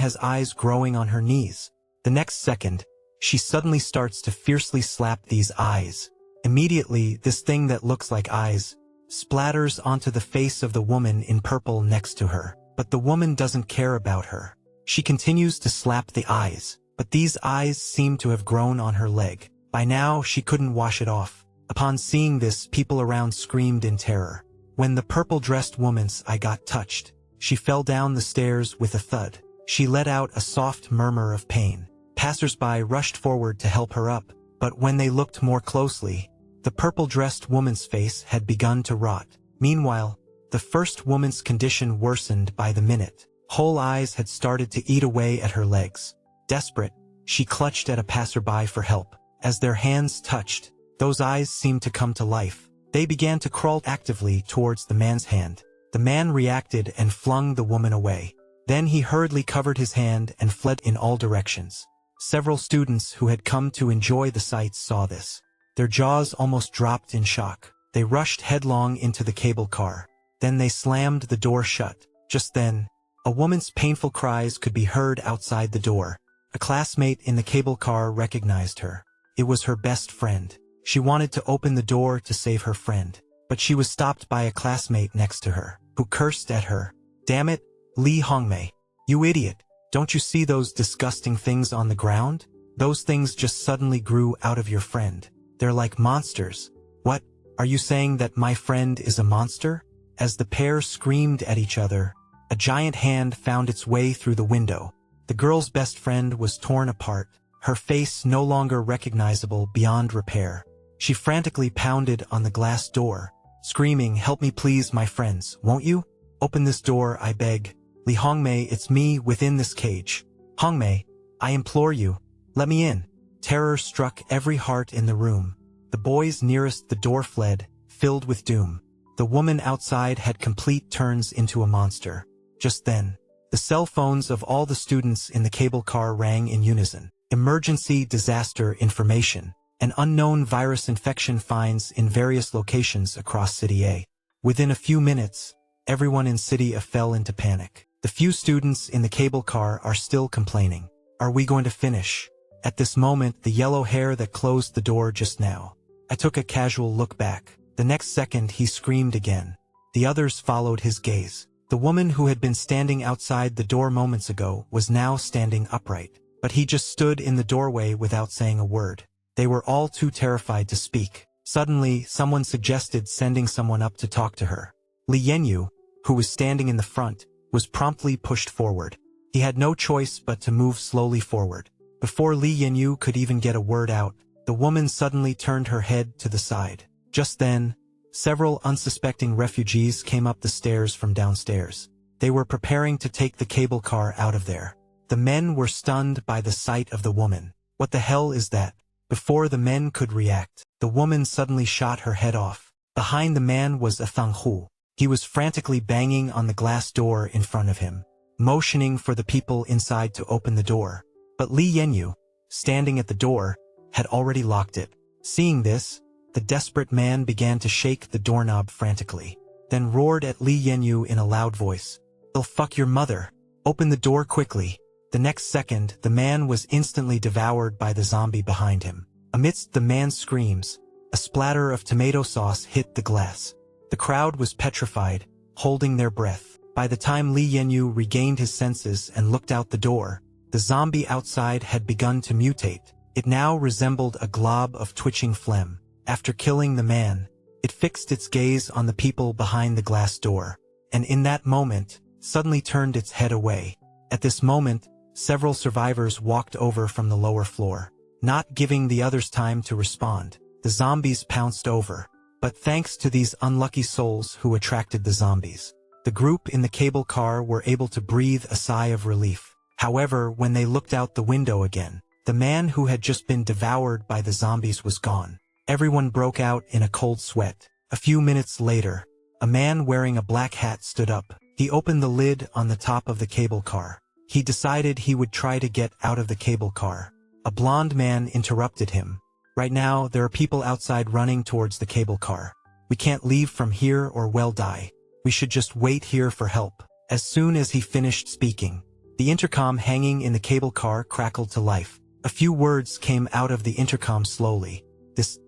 has eyes growing on her knees. The next second, she suddenly starts to fiercely slap these eyes. Immediately, this thing that looks like eyes splatters onto the face of the woman in purple next to her. But the woman doesn't care about her. She continues to slap the eyes, but these eyes seem to have grown on her leg. By now, she couldn't wash it off. Upon seeing this, people around screamed in terror. When the purple-dressed woman's eye got touched, she fell down the stairs with a thud. She let out a soft murmur of pain. Passers-by rushed forward to help her up, but when they looked more closely, the purple-dressed woman's face had begun to rot. Meanwhile, the first woman's condition worsened by the minute. Whole eyes had started to eat away at her legs. Desperate, she clutched at a passerby for help. As their hands touched, those eyes seemed to come to life. They began to crawl actively towards the man's hand. The man reacted and flung the woman away. Then he hurriedly covered his hand and fled in all directions. Several students who had come to enjoy the sights saw this. Their jaws almost dropped in shock. They rushed headlong into the cable car. Then they slammed the door shut. Just then, a woman's painful cries could be heard outside the door. A classmate in the cable car recognized her. It was her best friend. She wanted to open the door to save her friend, but she was stopped by a classmate next to her, who cursed at her. "Damn it, Lee Hongmei. You idiot. Don't you see those disgusting things on the ground? Those things just suddenly grew out of your friend. They're like monsters." "What? Are you saying that my friend is a monster?" As the pair screamed at each other, a giant hand found its way through the window. The girl's best friend was torn apart, her face no longer recognizable beyond repair. She frantically pounded on the glass door, screaming, "Help me please, my friends, won't you? Open this door, I beg. Li Hongmei, it's me within this cage. Hongmei, I implore you, let me in." Terror struck every heart in the room. The boys nearest the door fled, filled with doom. The woman outside had complete turns into a monster. Just then, the cell phones of all the students in the cable car rang in unison. Emergency disaster information. An unknown virus infection finds in various locations across City A. Within a few minutes, everyone in City A fell into panic. The few students in the cable car are still complaining. "Are we going to finish?" At this moment, the yellow hair that closed the door just now. I took a casual look back. The next second, he screamed again. The others followed his gaze. The woman who had been standing outside the door moments ago was now standing upright, but he just stood in the doorway without saying a word. They were all too terrified to speak. Suddenly, someone suggested sending someone up to talk to her. Li Yenyu, who was standing in the front, was promptly pushed forward. He had no choice but to move slowly forward. Before Li Yenyu could even get a word out, the woman suddenly turned her head to the side. Just then, several unsuspecting refugees came up the stairs from downstairs. They were preparing to take the cable car out of there. The men were stunned by the sight of the woman. "What the hell is that?" Before the men could react, the woman suddenly shot her head off. Behind the man was a Thanghu. He was frantically banging on the glass door in front of him, motioning for the people inside to open the door. But Li Yenyu, standing at the door, had already locked it. Seeing this, the desperate man began to shake the doorknob frantically, then roared at Li Yenyu in a loud voice, "I'll fuck your mother. Open the door quickly." The next second, the man was instantly devoured by the zombie behind him. Amidst the man's screams, a splatter of tomato sauce hit the glass. The crowd was petrified, holding their breath. By the time Li Yenyu regained his senses and looked out the door, the zombie outside had begun to mutate. It now resembled a glob of twitching phlegm. After killing the man, it fixed its gaze on the people behind the glass door, and in that moment, suddenly turned its head away. At this moment, several survivors walked over from the lower floor. Not giving the others time to respond, the zombies pounced over. But thanks to these unlucky souls who attracted the zombies, the group in the cable car were able to breathe a sigh of relief. However, when they looked out the window again, the man who had just been devoured by the zombies was gone. Everyone broke out in a cold sweat. A few minutes later, a man wearing a black hat stood up. He opened the lid on the top of the cable car. He decided he would try to get out of the cable car. A blonde man interrupted him. "Right now, there are people outside running towards the cable car. We can't leave from here or we'll die. We should just wait here for help." As soon as he finished speaking, The intercom hanging in the cable car crackled to life. A few words came out of the intercom slowly. This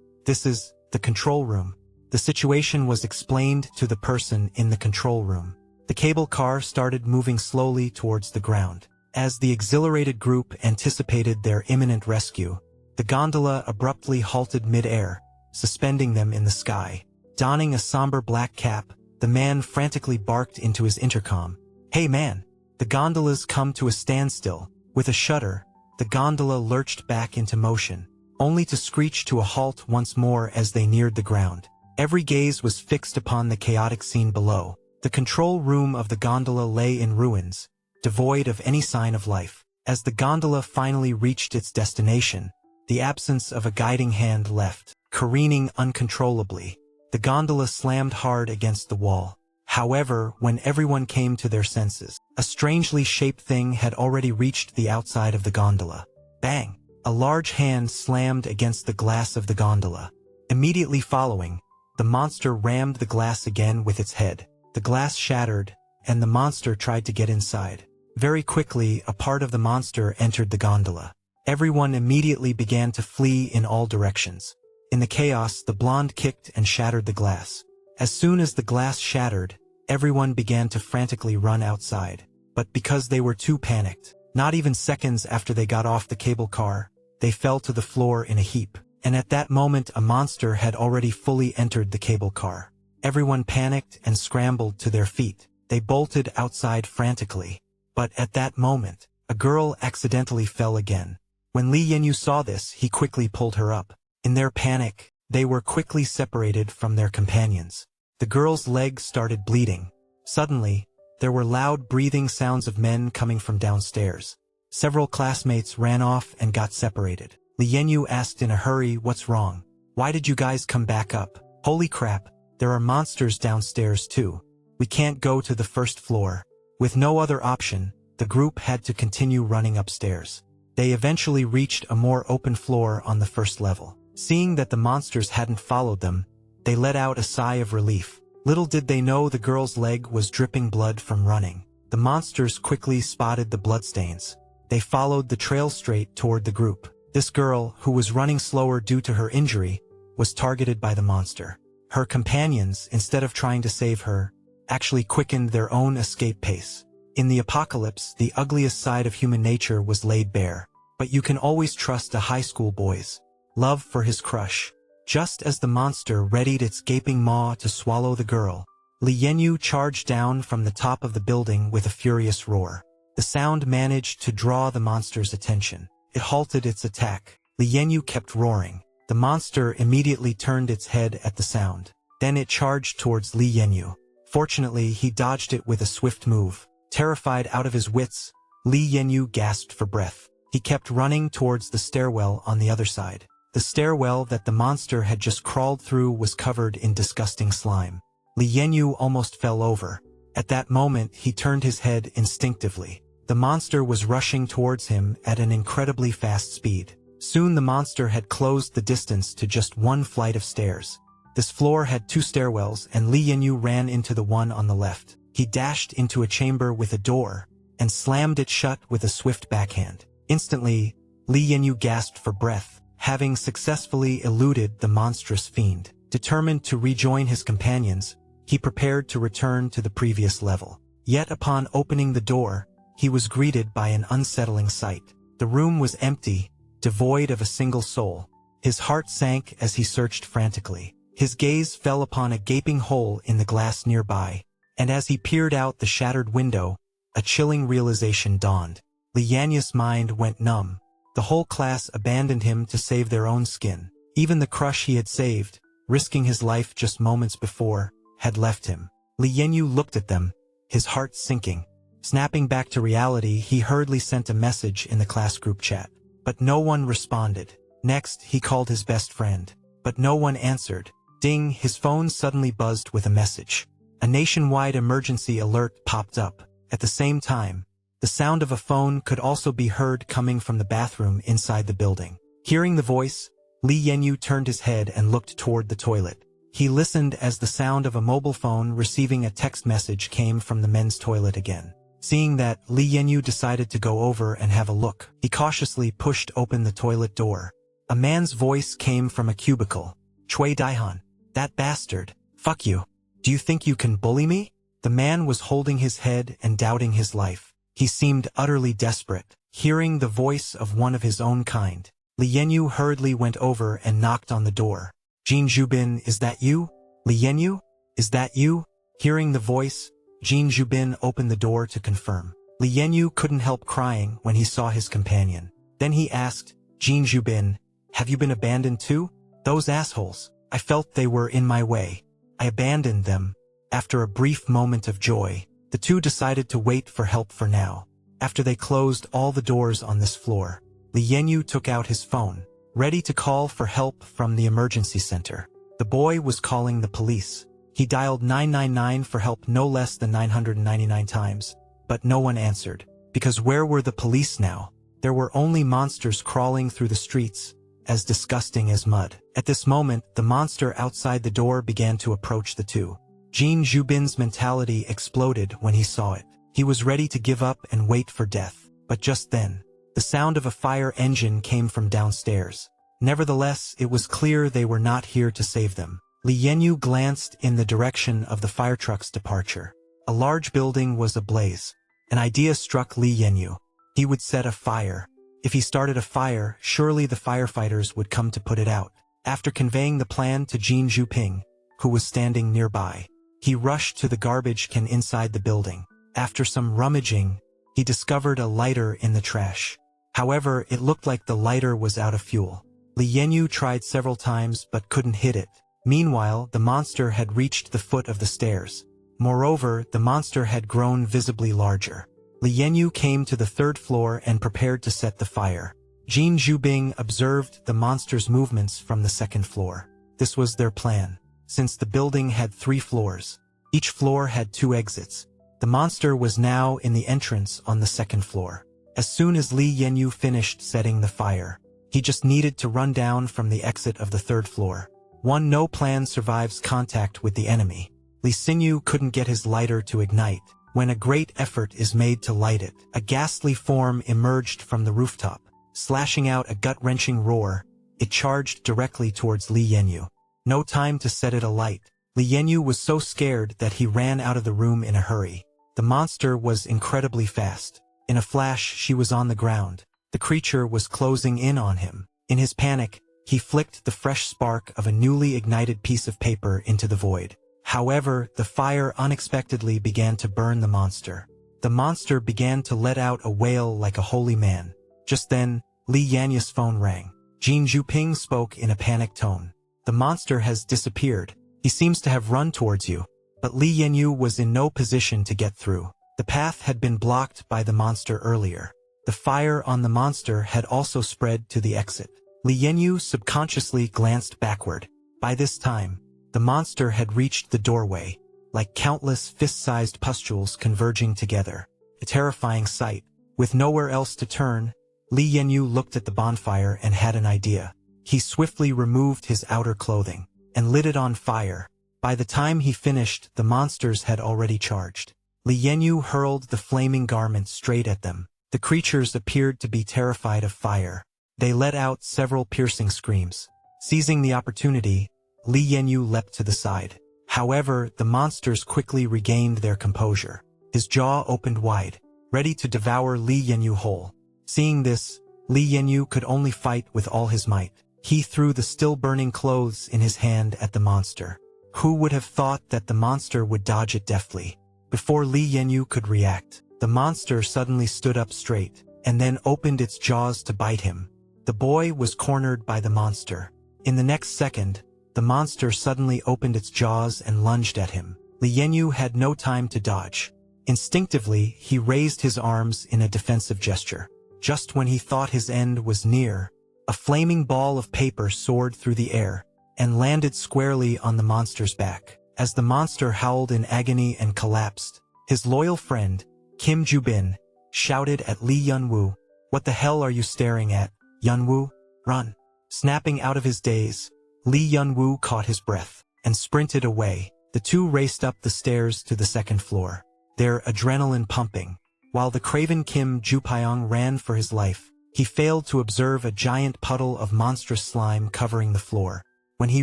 is the control room. The situation was explained to the person in the control room. The cable car started moving slowly towards the ground. As the exhilarated group anticipated their imminent rescue, the gondola abruptly halted mid-air, suspending them in the sky. Donning a somber black cap, the man frantically barked into his intercom. "Hey man, the gondola's come to a standstill." With a shudder, the gondola lurched back into motion, only to screech to a halt once more as they neared the ground. Every gaze was fixed upon the chaotic scene below. The control room of the gondola lay in ruins, devoid of any sign of life. As the gondola finally reached its destination, the absence of a guiding hand left. Careening uncontrollably, the gondola slammed hard against the wall. However, when everyone came to their senses, a strangely shaped thing had already reached the outside of the gondola. Bang! A large hand slammed against the glass of the gondola. Immediately following, the monster rammed the glass again with its head. The glass shattered, and the monster tried to get inside. Very quickly, a part of the monster entered the gondola. Everyone immediately began to flee in all directions. In the chaos, the blonde kicked and shattered the glass. As soon as the glass shattered, everyone began to frantically run outside. But because they were too panicked, not even seconds after they got off the cable car, they fell to the floor in a heap. And at that moment, a monster had already fully entered the cable car. Everyone panicked and scrambled to their feet. They bolted outside frantically. But at that moment, a girl accidentally fell again. When Li Yanyu saw this, he quickly pulled her up. In their panic, they were quickly separated from their companions. The girl's legs started bleeding. Suddenly, there were loud breathing sounds of men coming from downstairs. Several classmates ran off and got separated. Li Yanyu asked in a hurry, "What's wrong? Why did you guys come back up? Holy crap, there are monsters downstairs too. We can't go to the first floor." With no other option, the group had to continue running upstairs. They eventually reached a more open floor on the first level. Seeing that the monsters hadn't followed them, they let out a sigh of relief. Little did they know the girl's leg was dripping blood from running. The monsters quickly spotted the bloodstains. They followed the trail straight toward the group. This girl, who was running slower due to her injury, was targeted by the monster. Her companions, instead of trying to save her, actually quickened their own escape pace. In the apocalypse, the ugliest side of human nature was laid bare. But you can always trust a high school boy's love for his crush. Just as the monster readied its gaping maw to swallow the girl, Li Yanyu charged down from the top of the building with a furious roar. The sound managed to draw the monster's attention. It halted its attack. Li Yanyu kept roaring. The monster immediately turned its head at the sound. Then it charged towards Li Yanyu. Fortunately, he dodged it with a swift move. Terrified out of his wits, Li Yanyu gasped for breath. He kept running towards the stairwell on the other side. The stairwell that the monster had just crawled through was covered in disgusting slime. Li Yanyu almost fell over. At that moment, he turned his head instinctively. The monster was rushing towards him at an incredibly fast speed. Soon the monster had closed the distance to just one flight of stairs. This floor had 2 stairwells, and Li Yanyu ran into the one on the left. He dashed into a chamber with a door, and slammed it shut with a swift backhand. Instantly, Li Yanyu gasped for breath, having successfully eluded the monstrous fiend. Determined to rejoin his companions, he prepared to return to the previous level. Yet upon opening the door, he was greeted by an unsettling sight. The room was empty, devoid of a single soul. His heart sank as he searched frantically. His gaze fell upon a gaping hole in the glass nearby, and as he peered out the shattered window, a chilling realization dawned. Li Yanyu's mind went numb. The whole class abandoned him to save their own skin. Even the crush he had saved, risking his life just moments before, had left him. Li Yanyu looked at them, his heart sinking. Snapping back to reality, he hurriedly sent a message in the class group chat. But no one responded. Next, he called his best friend. But no one answered. Ding, his phone suddenly buzzed with a message. A nationwide emergency alert popped up. At the same time, the sound of a phone could also be heard coming from the bathroom inside the building. Hearing the voice, Li Yanyu turned his head and looked toward the toilet. He listened as the sound of a mobile phone receiving a text message came from the men's toilet again. Seeing that, Li Yanyu decided to go over and have a look. He cautiously pushed open the toilet door. A man's voice came from a cubicle. Chui Daihan. That bastard. Fuck you. Do you think you can bully me? The man was holding his head and doubting his life. He seemed utterly desperate. Hearing the voice of one of his own kind, Li Yanyu hurriedly went over and knocked on the door. Jin Zhubin, is that you? Li Yanyu? Is that you? Hearing the voice, Jin Zhubin opened the door to confirm. Li Yanyu couldn't help crying when he saw his companion. Then he asked, Jin Zhubin, have you been abandoned too? Those assholes. I felt they were in my way. I abandoned them. After a brief moment of joy, the two decided to wait for help for now. After they closed all the doors on this floor, Li Yanyu took out his phone, ready to call for help from the emergency center. The boy was calling the police. He dialed 999 for help no less than 999 times, but no one answered. Because where were the police now? There were only monsters crawling through the streets, as disgusting as mud. At this moment, the monster outside the door began to approach the two. Jin Zhubin's mentality exploded when he saw it. He was ready to give up and wait for death. But just then, the sound of a fire engine came from downstairs. Nevertheless, it was clear they were not here to save them. Li Yanyu glanced in the direction of the fire truck's departure. A large building was ablaze. An idea struck Li Yanyu. He would set a fire. If he started a fire, surely the firefighters would come to put it out. After conveying the plan to Jin Zhuping, who was standing nearby, he rushed to the garbage can inside the building. After some rummaging, he discovered a lighter in the trash. However, it looked like the lighter was out of fuel. Li Yanyu tried several times but couldn't hit it. Meanwhile, the monster had reached the foot of the stairs. Moreover, the monster had grown visibly larger. Li Yanyu came to the third floor and prepared to set the fire. Jin Zhubing observed the monster's movements from the second floor. This was their plan. Since the building had 3 floors, each floor had 2 exits. The monster was now in the entrance on the second floor. As soon as Li Yanyu finished setting the fire, he just needed to run down from the exit of the third floor. No plan survives contact with the enemy. Li Xinyu couldn't get his lighter to ignite. When a great effort is made to light it, a ghastly form emerged from the rooftop. Slashing out a gut-wrenching roar, it charged directly towards Li Yanyu. No time to set it alight. Li Yanyu was so scared that he ran out of the room in a hurry. The monster was incredibly fast. In a flash, she was on the ground. The creature was closing in on him. In his panic, he flicked the fresh spark of a newly ignited piece of paper into the void. However, the fire unexpectedly began to burn the monster. The monster began to let out a wail like a holy man. Just then, Li Yanyu's phone rang. Jin Zhuping spoke in a panicked tone. The monster has disappeared. He seems to have run towards you. But Li Yanyu was in no position to get through. The path had been blocked by the monster earlier. The fire on the monster had also spread to the exit. Li Yanyu subconsciously glanced backward. By this time, the monster had reached the doorway, like countless fist-sized pustules converging together. A terrifying sight. With nowhere else to turn, Li Yanyu looked at the bonfire and had an idea. He swiftly removed his outer clothing and lit it on fire. By the time he finished, the monsters had already charged. Li Yanyu hurled the flaming garment straight at them. The creatures appeared to be terrified of fire. They let out several piercing screams. Seizing the opportunity, Li Yanyu leapt to the side. However, the monsters quickly regained their composure. His jaw opened wide, ready to devour Li Yanyu whole. Seeing this, Li Yanyu could only fight with all his might. He threw the still-burning clothes in his hand at the monster. Who would have thought that the monster would dodge it deftly? Before Li Yanyu could react, the monster suddenly stood up straight, and then opened its jaws to bite him. The boy was cornered by the monster. In the next second, the monster suddenly opened its jaws and lunged at him. Li Yanyu had no time to dodge. Instinctively, he raised his arms in a defensive gesture. Just when he thought his end was near, a flaming ball of paper soared through the air and landed squarely on the monster's back. As the monster howled in agony and collapsed, his loyal friend, Kim Jubin, shouted at Li Yanwu, "What the hell are you staring at, Yanwu? Run!" Snapping out of his daze, Li Yanwu caught his breath and sprinted away. The two raced up the stairs to the second floor, their adrenaline pumping. While the craven Kim Jupyeong ran for his life, he failed to observe a giant puddle of monstrous slime covering the floor. When he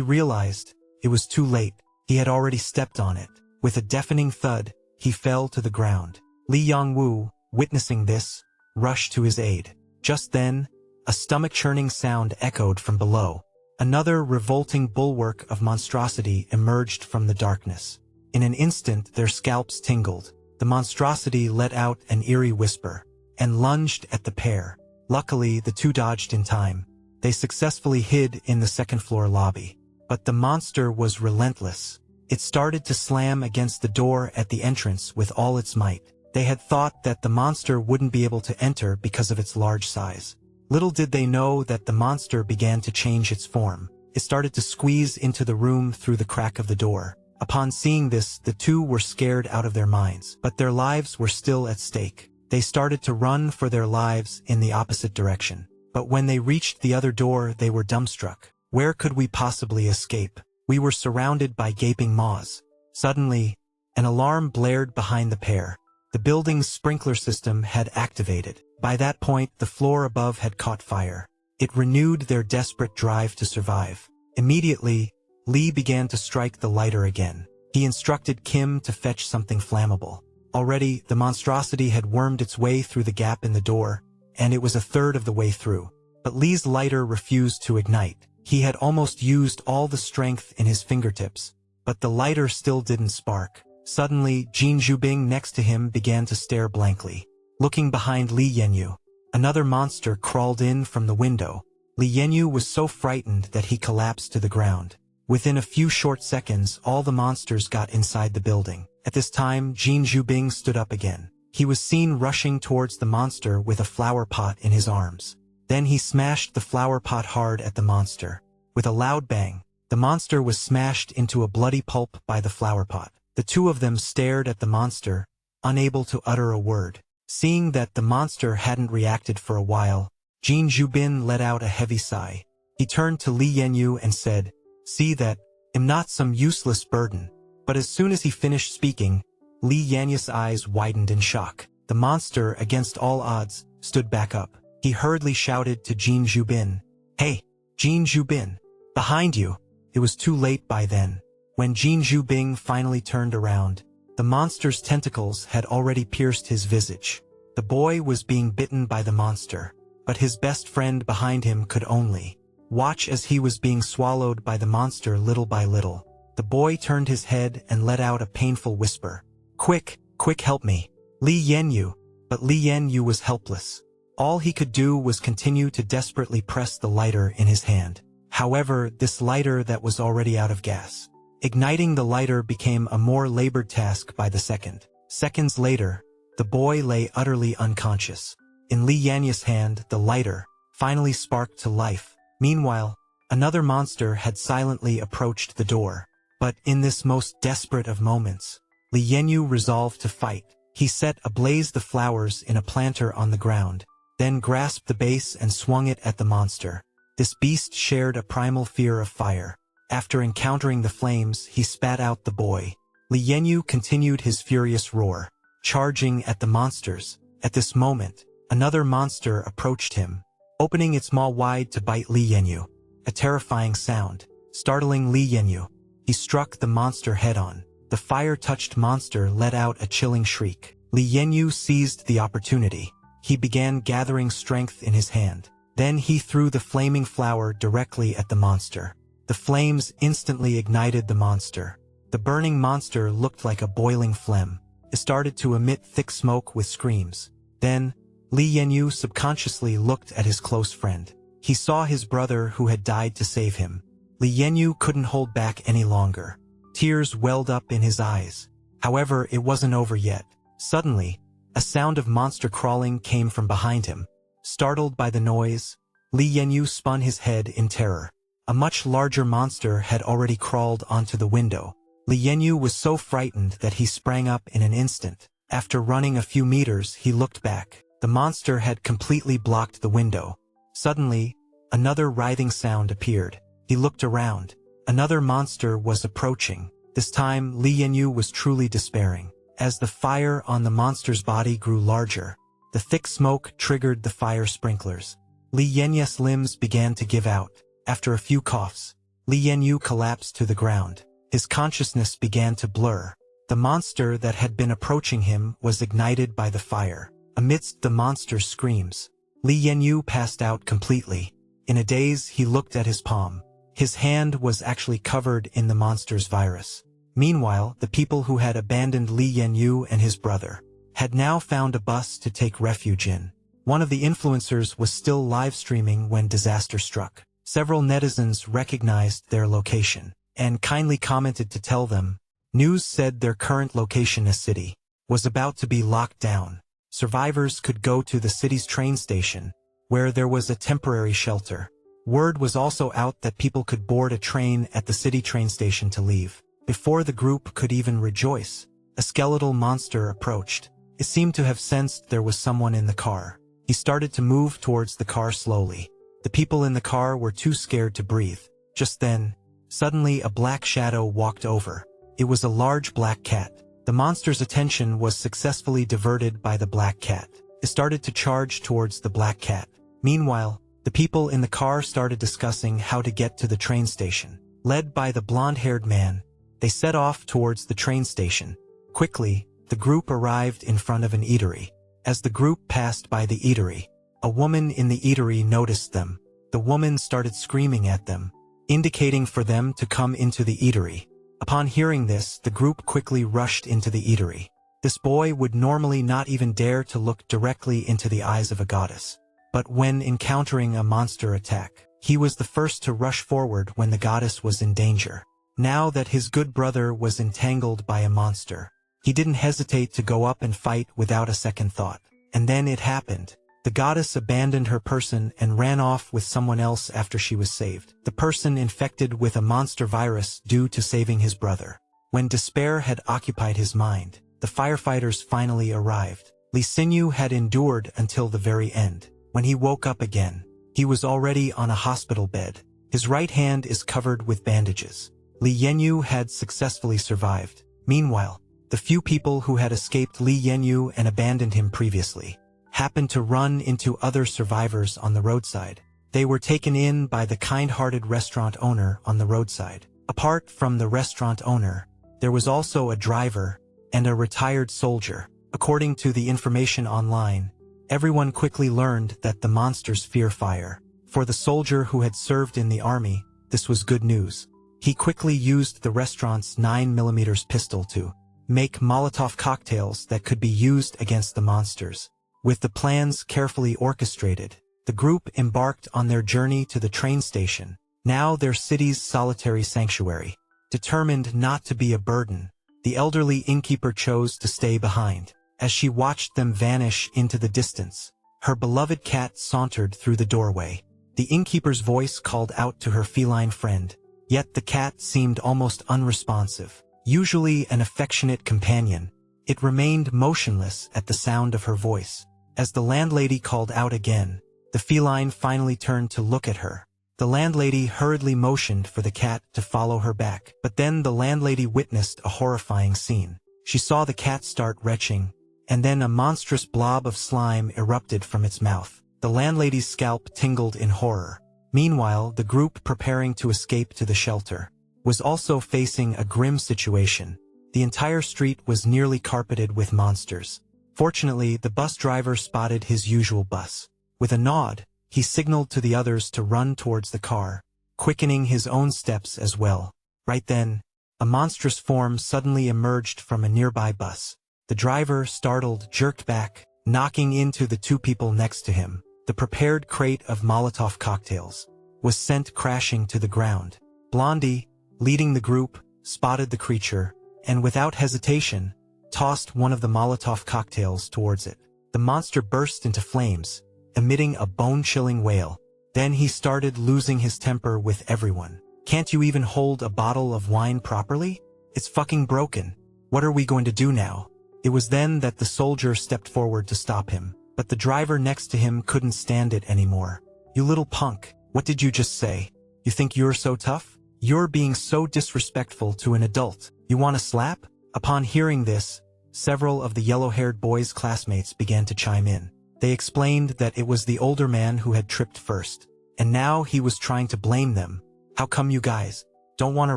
realized, it was too late. He had already stepped on it. With a deafening thud, he fell to the ground. Lee Yong-woo, witnessing this, rushed to his aid. Just then, a stomach-churning sound echoed from below. Another revolting bulwark of monstrosity emerged from the darkness. In an instant, their scalps tingled. The monstrosity let out an eerie whisper and lunged at the pair. Luckily, the two dodged in time. They successfully hid in the second-floor lobby. But the monster was relentless. It started to slam against the door at the entrance with all its might. They had thought that the monster wouldn't be able to enter because of its large size. Little did they know that the monster began to change its form. It started to squeeze into the room through the crack of the door. Upon seeing this, the two were scared out of their minds, but their lives were still at stake. They started to run for their lives in the opposite direction. But when they reached the other door, they were dumbstruck. Where could we possibly escape? We were surrounded by gaping maws. Suddenly, an alarm blared behind the pair. The building's sprinkler system had activated. By that point, the floor above had caught fire. It renewed their desperate drive to survive. Immediately, Lee began to strike the lighter again. He instructed Kim to fetch something flammable. Already, the monstrosity had wormed its way through the gap in the door, and it was a third of the way through. But Lee's lighter refused to ignite. He had almost used all the strength in his fingertips, but the lighter still didn't spark. Suddenly, Jin Jubing next to him began to stare blankly. Looking behind Li Yenyu, another monster crawled in from the window. Li Yenyu was so frightened that he collapsed to the ground. Within a few short seconds, all the monsters got inside the building. At this time, Jin Jubing stood up again. He was seen rushing towards the monster with a flower pot in his arms. Then he smashed the flower pot hard at the monster. With a loud bang, the monster was smashed into a bloody pulp by the flower pot. The two of them stared at the monster, unable to utter a word. Seeing that the monster hadn't reacted for a while, Jin Jubin let out a heavy sigh. He turned to Li Yenyu and said, "See that, I'm not some useless burden." But as soon as he finished speaking, Li Yenyu's eyes widened in shock. The monster, against all odds, stood back up. He hurriedly shouted to Jin Jubin, "Hey, Jin Jubin, behind you!" It was too late by then. When Jin Jubing finally turned around, the monster's tentacles had already pierced his visage. The boy was being bitten by the monster, but his best friend behind him could only watch as he was being swallowed by the monster little by little. The boy turned his head and let out a painful whisper. Quick, help me, Li Yenyu." But Li Yenyu was helpless. All he could do was continue to desperately press the lighter in his hand. However, this lighter that was already out of gas. Igniting the lighter became a more labored task by the second. Seconds later, the boy lay utterly unconscious. In Li Yenyu's hand, the lighter finally sparked to life. Meanwhile, another monster had silently approached the door. But in this most desperate of moments, Li Yenyu resolved to fight. He set ablaze the flowers in a planter on the ground, then grasped the base and swung it at the monster. This beast shared a primal fear of fire. After encountering the flames, he spat out the boy. Li Yenyu continued his furious roar, charging at the monsters. At this moment, another monster approached him, opening its maw wide to bite Li Yenyu. A terrifying sound, startling Li Yenyu. He struck the monster head-on. The fire-touched monster let out a chilling shriek. Li Yenyu seized the opportunity. He began gathering strength in his hand. Then he threw the flaming flower directly at the monster. The flames instantly ignited the monster. The burning monster looked like a boiling phlegm. It started to emit thick smoke with screams. Then, Li Yenyu subconsciously looked at his close friend. He saw his brother who had died to save him. Li Yenyu couldn't hold back any longer. Tears welled up in his eyes. However, it wasn't over yet. Suddenly, a sound of monster crawling came from behind him. Startled by the noise, Li Yenyu spun his head in terror. A much larger monster had already crawled onto the window. Li Yenyu was so frightened that he sprang up in an instant. After running a few meters, he looked back. The monster had completely blocked the window. Suddenly, another writhing sound appeared. He looked around. Another monster was approaching. This time, Li Yenyu was truly despairing. As the fire on the monster's body grew larger, the thick smoke triggered the fire sprinklers. Li Yenye's limbs began to give out. After a few coughs, Li Yenyu collapsed to the ground. His consciousness began to blur. The monster that had been approaching him was ignited by the fire. Amidst the monster's screams, Li Yenyu passed out completely. In a daze, he looked at his palm. His hand was actually covered in the monster's virus. Meanwhile, the people who had abandoned Li Yenyu and his brother had now found a bus to take refuge in. One of the influencers was still live streaming when disaster struck. Several netizens recognized their location and kindly commented to tell them. News said their current location in city was about to be locked down. Survivors could go to the city's train station, where there was a temporary shelter. Word was also out that people could board a train at the city train station to leave. Before the group could even rejoice, a skeletal monster approached. It seemed to have sensed there was someone in the car. He started to move towards the car slowly. The people in the car were too scared to breathe. Just then, suddenly a black shadow walked over. It was a large black cat. The monster's attention was successfully diverted by the black cat. It started to charge towards the black cat. Meanwhile, the people in the car started discussing how to get to the train station. Led by the blonde-haired man, they set off towards the train station. Quickly, the group arrived in front of an eatery. As the group passed by the eatery, a woman in the eatery noticed them. The woman started screaming at them, indicating for them to come into the eatery. Upon hearing this, the group quickly rushed into the eatery. This boy would normally not even dare to look directly into the eyes of a goddess. But when encountering a monster attack, he was the first to rush forward when the goddess was in danger. Now that his good brother was entangled by a monster, he didn't hesitate to go up and fight without a second thought. And then it happened. The goddess abandoned her person and ran off with someone else after she was saved. The person infected with a monster virus due to saving his brother. When despair had occupied his mind, the firefighters finally arrived. Li Xinyu had endured until the very end. When he woke up again, he was already on a hospital bed. His right hand is covered with bandages. Li Yenyu had successfully survived. Meanwhile, the few people who had escaped Li Yenyu and abandoned him previously happened to run into other survivors on the roadside. They were taken in by the kind-hearted restaurant owner on the roadside. Apart from the restaurant owner, there was also a driver and a retired soldier. According to the information online, everyone quickly learned that the monsters fear fire. For the soldier who had served in the army, this was good news. He quickly used the restaurant's 9mm pistol to make Molotov cocktails that could be used against the monsters. With the plans carefully orchestrated, the group embarked on their journey to the train station, now their city's solitary sanctuary. Determined not to be a burden, the elderly innkeeper chose to stay behind. As she watched them vanish into the distance, her beloved cat sauntered through the doorway. The innkeeper's voice called out to her feline friend, yet the cat seemed almost unresponsive. Usually an affectionate companion, it remained motionless at the sound of her voice. As the landlady called out again, the feline finally turned to look at her. The landlady hurriedly motioned for the cat to follow her back, but then the landlady witnessed a horrifying scene. She saw the cat start retching, and then a monstrous blob of slime erupted from its mouth. The landlady's scalp tingled in horror. Meanwhile, the group preparing to escape to the shelter was also facing a grim situation. The entire street was nearly carpeted with monsters. Fortunately, the bus driver spotted his usual bus. With a nod, he signaled to the others to run towards the car, quickening his own steps as well. Right then, a monstrous form suddenly emerged from a nearby bus. The driver, startled, jerked back, knocking into the two people next to him. The prepared crate of Molotov cocktails was sent crashing to the ground. Blondie, leading the group, spotted the creature, and without hesitation, tossed one of the Molotov cocktails towards it. The monster burst into flames, emitting a bone-chilling wail. Then he started losing his temper with everyone. "Can't you even hold a bottle of wine properly? It's fucking broken. What are we going to do now?" It was then that the soldier stepped forward to stop him, but the driver next to him couldn't stand it anymore. "You little punk, what did you just say? You think you're so tough? You're being so disrespectful to an adult. You want a slap?" Upon hearing this, Several of the yellow-haired boys' classmates began to chime in. They explained that it was the older man who had tripped first, and now he was trying to blame them. How come you guys don't want to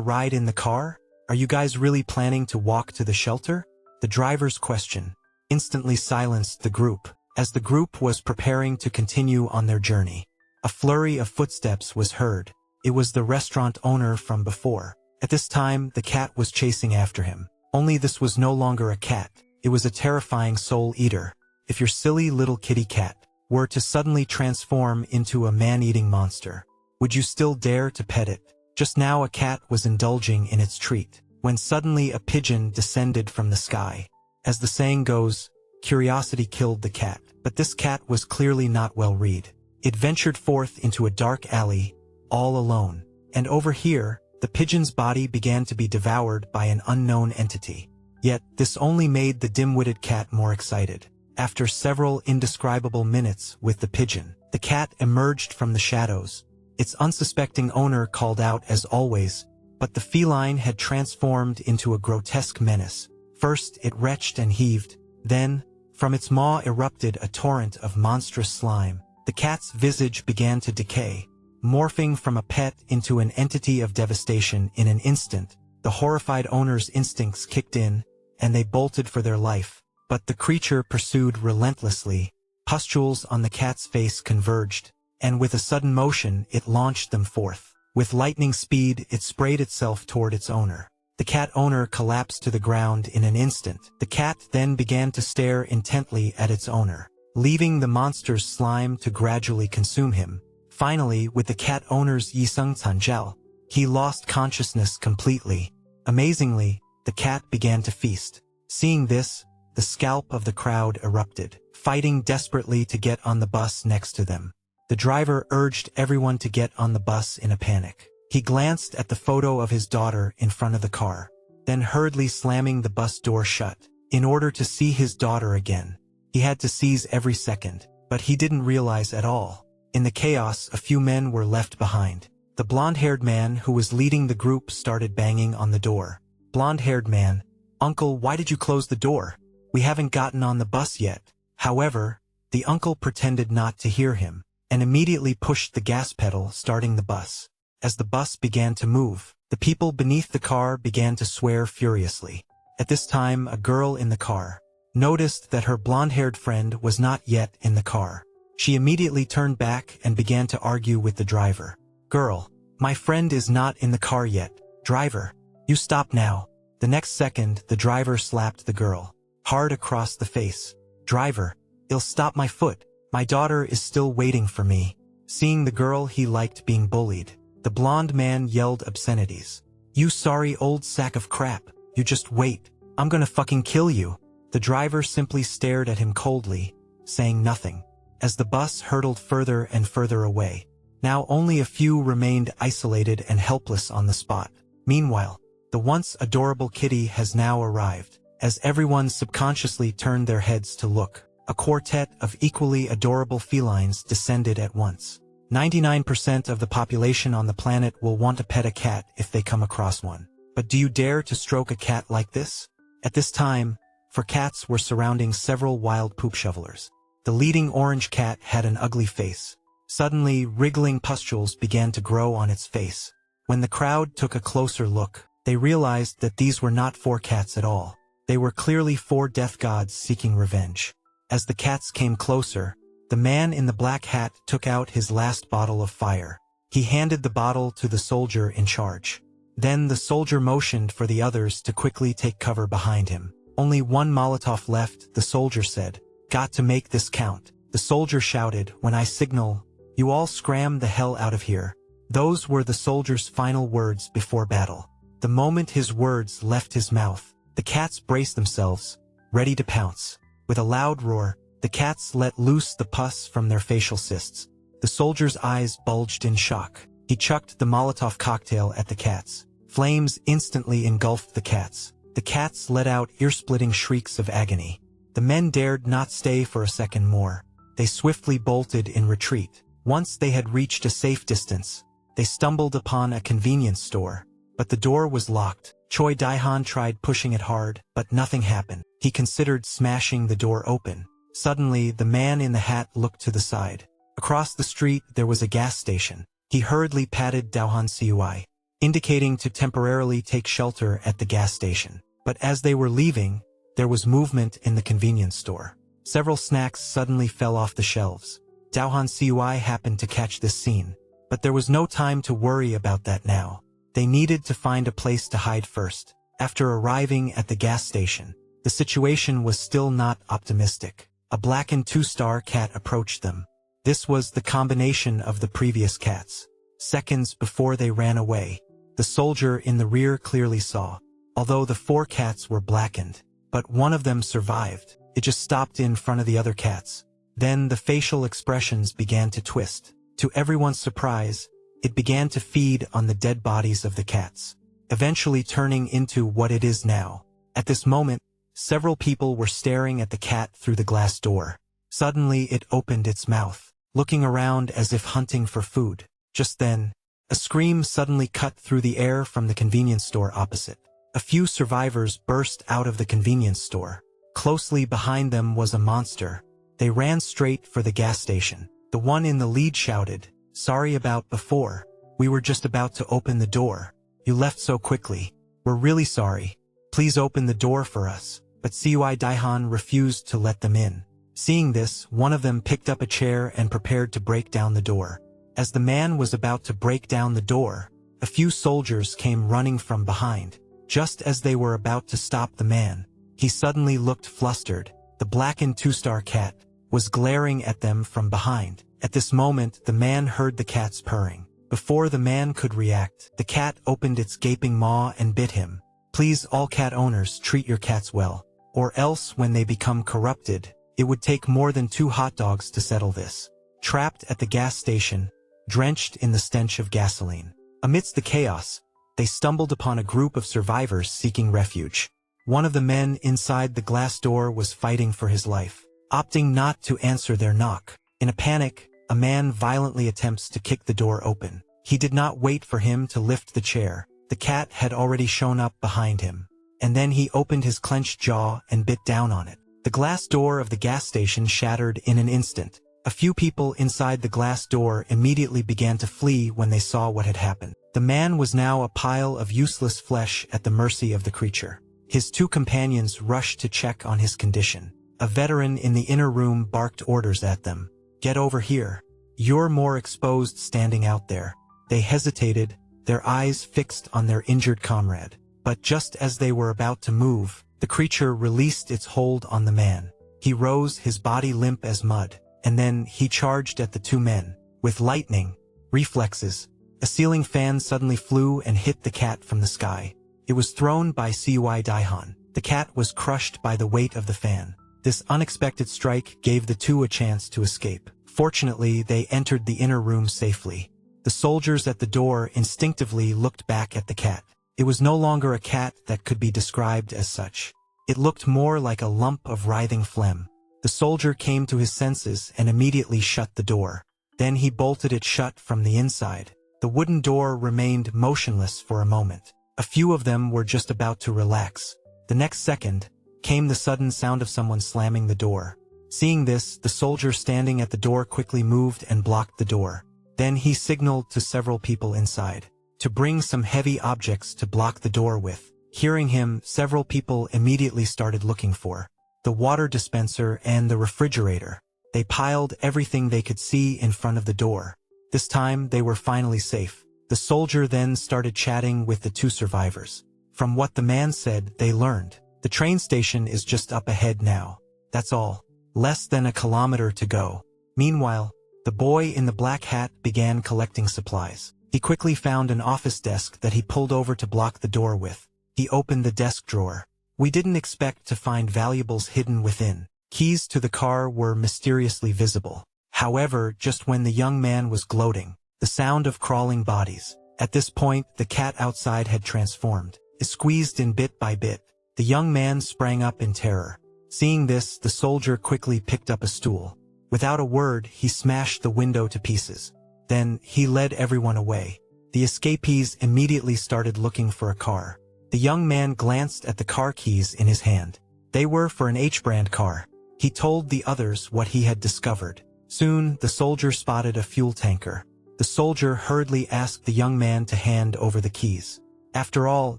ride in the car? Are you guys really planning to walk to the shelter? The driver's question instantly silenced the group. As the group was preparing to continue on their journey, a flurry of footsteps was heard. It was the restaurant owner from before. At this time, the cat was chasing after him. Only this was no longer a cat. It was a terrifying soul-eater. If your silly little kitty cat were to suddenly transform into a man-eating monster, would you still dare to pet it? Just now a cat was indulging in its treat, when suddenly a pigeon descended from the sky. As the saying goes, curiosity killed the cat, but this cat was clearly not well read. It ventured forth into a dark alley, all alone, and over here, the pigeon's body began to be devoured by an unknown entity. Yet, this only made the dim-witted cat more excited. After several indescribable minutes with the pigeon, the cat emerged from the shadows. Its unsuspecting owner called out as always, but the feline had transformed into a grotesque menace. First, it retched and heaved. Then, from its maw erupted a torrent of monstrous slime. The cat's visage began to decay, morphing from a pet into an entity of devastation in an instant. The horrified owner's instincts kicked in, and they bolted for their life. But the creature pursued relentlessly. Pustules on the cat's face converged, and with a sudden motion it launched them forth. With lightning speed it sprayed itself toward its owner. The cat owner collapsed to the ground in an instant. The cat then began to stare intently at its owner, leaving the monster's slime to gradually consume him. Finally, with the cat owner's yisung tanjel, he lost consciousness completely. Amazingly, the cat began to feast. Seeing this, the scalp of the crowd erupted, fighting desperately to get on the bus next to them. The driver urged everyone to get on the bus in a panic. He glanced at the photo of his daughter in front of the car, then hurriedly slamming the bus door shut. In order to see his daughter again, he had to seize every second, but he didn't realize at all. In the chaos, a few men were left behind. The blonde-haired man who was leading the group started banging on the door. Blonde-haired man, "Uncle, why did you close the door? We haven't gotten on the bus yet." However, the uncle pretended not to hear him, and immediately pushed the gas pedal, starting the bus. As the bus began to move, the people beneath the car began to swear furiously. At this time, a girl in the car noticed that her blonde-haired friend was not yet in the car. She immediately turned back and began to argue with the driver. "Girl, my friend is not in the car yet. Driver, you stop now." The next second, the driver slapped the girl hard across the face. "Driver, you'll stop my foot. My daughter is still waiting for me." Seeing the girl he liked being bullied, the blonde man yelled obscenities. "You sorry old sack of crap. You just wait. I'm gonna fucking kill you." The driver simply stared at him coldly, saying nothing. As the bus hurtled further and further away, now only a few remained isolated and helpless on the spot. Meanwhile, the once adorable kitty has now arrived. As everyone subconsciously turned their heads to look, a quartet of equally adorable felines descended at once. 99% of the population on the planet will want to pet a cat if they come across one. But do you dare to stroke a cat like this? At this time, for cats were surrounding several wild poop shovelers. The leading orange cat had an ugly face. Suddenly, wriggling pustules began to grow on its face. When the crowd took a closer look, they realized that these were not 4 cats at all. They were clearly 4 death gods seeking revenge. As the cats came closer, the man in the black hat took out his last bottle of fire. He handed the bottle to the soldier in charge. Then the soldier motioned for the others to quickly take cover behind him. "Only 1 Molotov left," the soldier said. "Got to make this count." The soldier shouted, "When I signal, you all scram the hell out of here." Those were the soldier's final words before battle. The moment his words left his mouth, the cats braced themselves, ready to pounce. With a loud roar, the cats let loose the pus from their facial cysts. The soldier's eyes bulged in shock. He chucked the Molotov cocktail at the cats. Flames instantly engulfed the cats. The cats let out ear-splitting shrieks of agony. The men dared not stay for a second more. They swiftly bolted in retreat. Once they had reached a safe distance, they stumbled upon a convenience store. But the door was locked. Choi Daihan tried pushing it hard, but nothing happened. He considered smashing the door open. Suddenly, the man in the hat looked to the side. Across the street, there was a gas station. He hurriedly patted Daohan Cui, indicating to temporarily take shelter at the gas station. But as they were leaving, there was movement in the convenience store. Several snacks suddenly fell off the shelves. Daohan Cui happened to catch this scene. But there was no time to worry about that now. They needed to find a place to hide first. After arriving at the gas station, the situation was still not optimistic. A blackened 2-star cat approached them. This was the combination of the previous cats. Seconds before they ran away, the soldier in the rear clearly saw. Although the 4 cats were blackened, but one of them survived. It just stopped in front of the other cats. Then the facial expressions began to twist. To everyone's surprise, it began to feed on the dead bodies of the cats, eventually turning into what it is now. At this moment, several people were staring at the cat through the glass door. Suddenly it opened its mouth, looking around as if hunting for food. Just then, a scream suddenly cut through the air from the convenience store opposite. A few survivors burst out of the convenience store. Closely behind them was a monster. They ran straight for the gas station. The one in the lead shouted, "Sorry about before. We were just about to open the door. You left so quickly. We're really sorry. Please open the door for us." But Cui Daihan refused to let them in. Seeing this, one of them picked up a chair and prepared to break down the door. As the man was about to break down the door, a few soldiers came running from behind. Just as they were about to stop the man, he suddenly looked flustered. The blackened 2-star cat was glaring at them from behind. At this moment, the man heard the cats purring. Before the man could react, the cat opened its gaping maw and bit him. Please, all cat owners, treat your cats well, or else when they become corrupted, it would take more than 2 hot dogs to settle this. Trapped at the gas station, drenched in the stench of gasoline. Amidst the chaos, they stumbled upon a group of survivors seeking refuge. One of the men inside the glass door was fighting for his life, opting not to answer their knock. In a panic, a man violently attempts to kick the door open. He did not wait for him to lift the chair. The cat had already shown up behind him, and then he opened his clenched jaw and bit down on it. The glass door of the gas station shattered in an instant. A few people inside the glass door immediately began to flee when they saw what had happened. The man was now a pile of useless flesh at the mercy of the creature. His 2 companions rushed to check on his condition. A veteran in the inner room barked orders at them. "Get over here. You're more exposed standing out there." They hesitated, their eyes fixed on their injured comrade. But just as they were about to move, the creature released its hold on the man. He rose, his body limp as mud, and then he charged at the 2 men. With lightning reflexes, a ceiling fan suddenly flew and hit the cat from the sky. It was thrown by Cui Daihan. The cat was crushed by the weight of the fan. This unexpected strike gave the 2 a chance to escape. Fortunately, they entered the inner room safely. The soldiers at the door instinctively looked back at the cat. It was no longer a cat that could be described as such. It looked more like a lump of writhing phlegm. The soldier came to his senses and immediately shut the door. Then he bolted it shut from the inside. The wooden door remained motionless for a moment. A few of them were just about to relax. The next second, came the sudden sound of someone slamming the door. Seeing this, the soldier standing at the door quickly moved and blocked the door. Then he signaled to several people inside to bring some heavy objects to block the door with. Hearing him, several people immediately started looking for the water dispenser and the refrigerator. They piled everything they could see in front of the door. This time, they were finally safe. The soldier then started chatting with the 2 survivors. From what the man said, they learned the train station is just up ahead now. That's all. Less than a kilometer to go. Meanwhile, the boy in the black hat began collecting supplies. He quickly found an office desk that he pulled over to block the door with. He opened the desk drawer. We didn't expect to find valuables hidden within. Keys to the car were mysteriously visible. However, just when the young man was gloating, the sound of crawling bodies. At this point, the cat outside had transformed. It squeezed in bit by bit. The young man sprang up in terror. Seeing this, the soldier quickly picked up a stool. Without a word, he smashed the window to pieces. Then, he led everyone away. The escapees immediately started looking for a car. The young man glanced at the car keys in his hand. They were for an H-brand car. He told the others what he had discovered. Soon, the soldier spotted a fuel tanker. The soldier hurriedly asked the young man to hand over the keys. After all,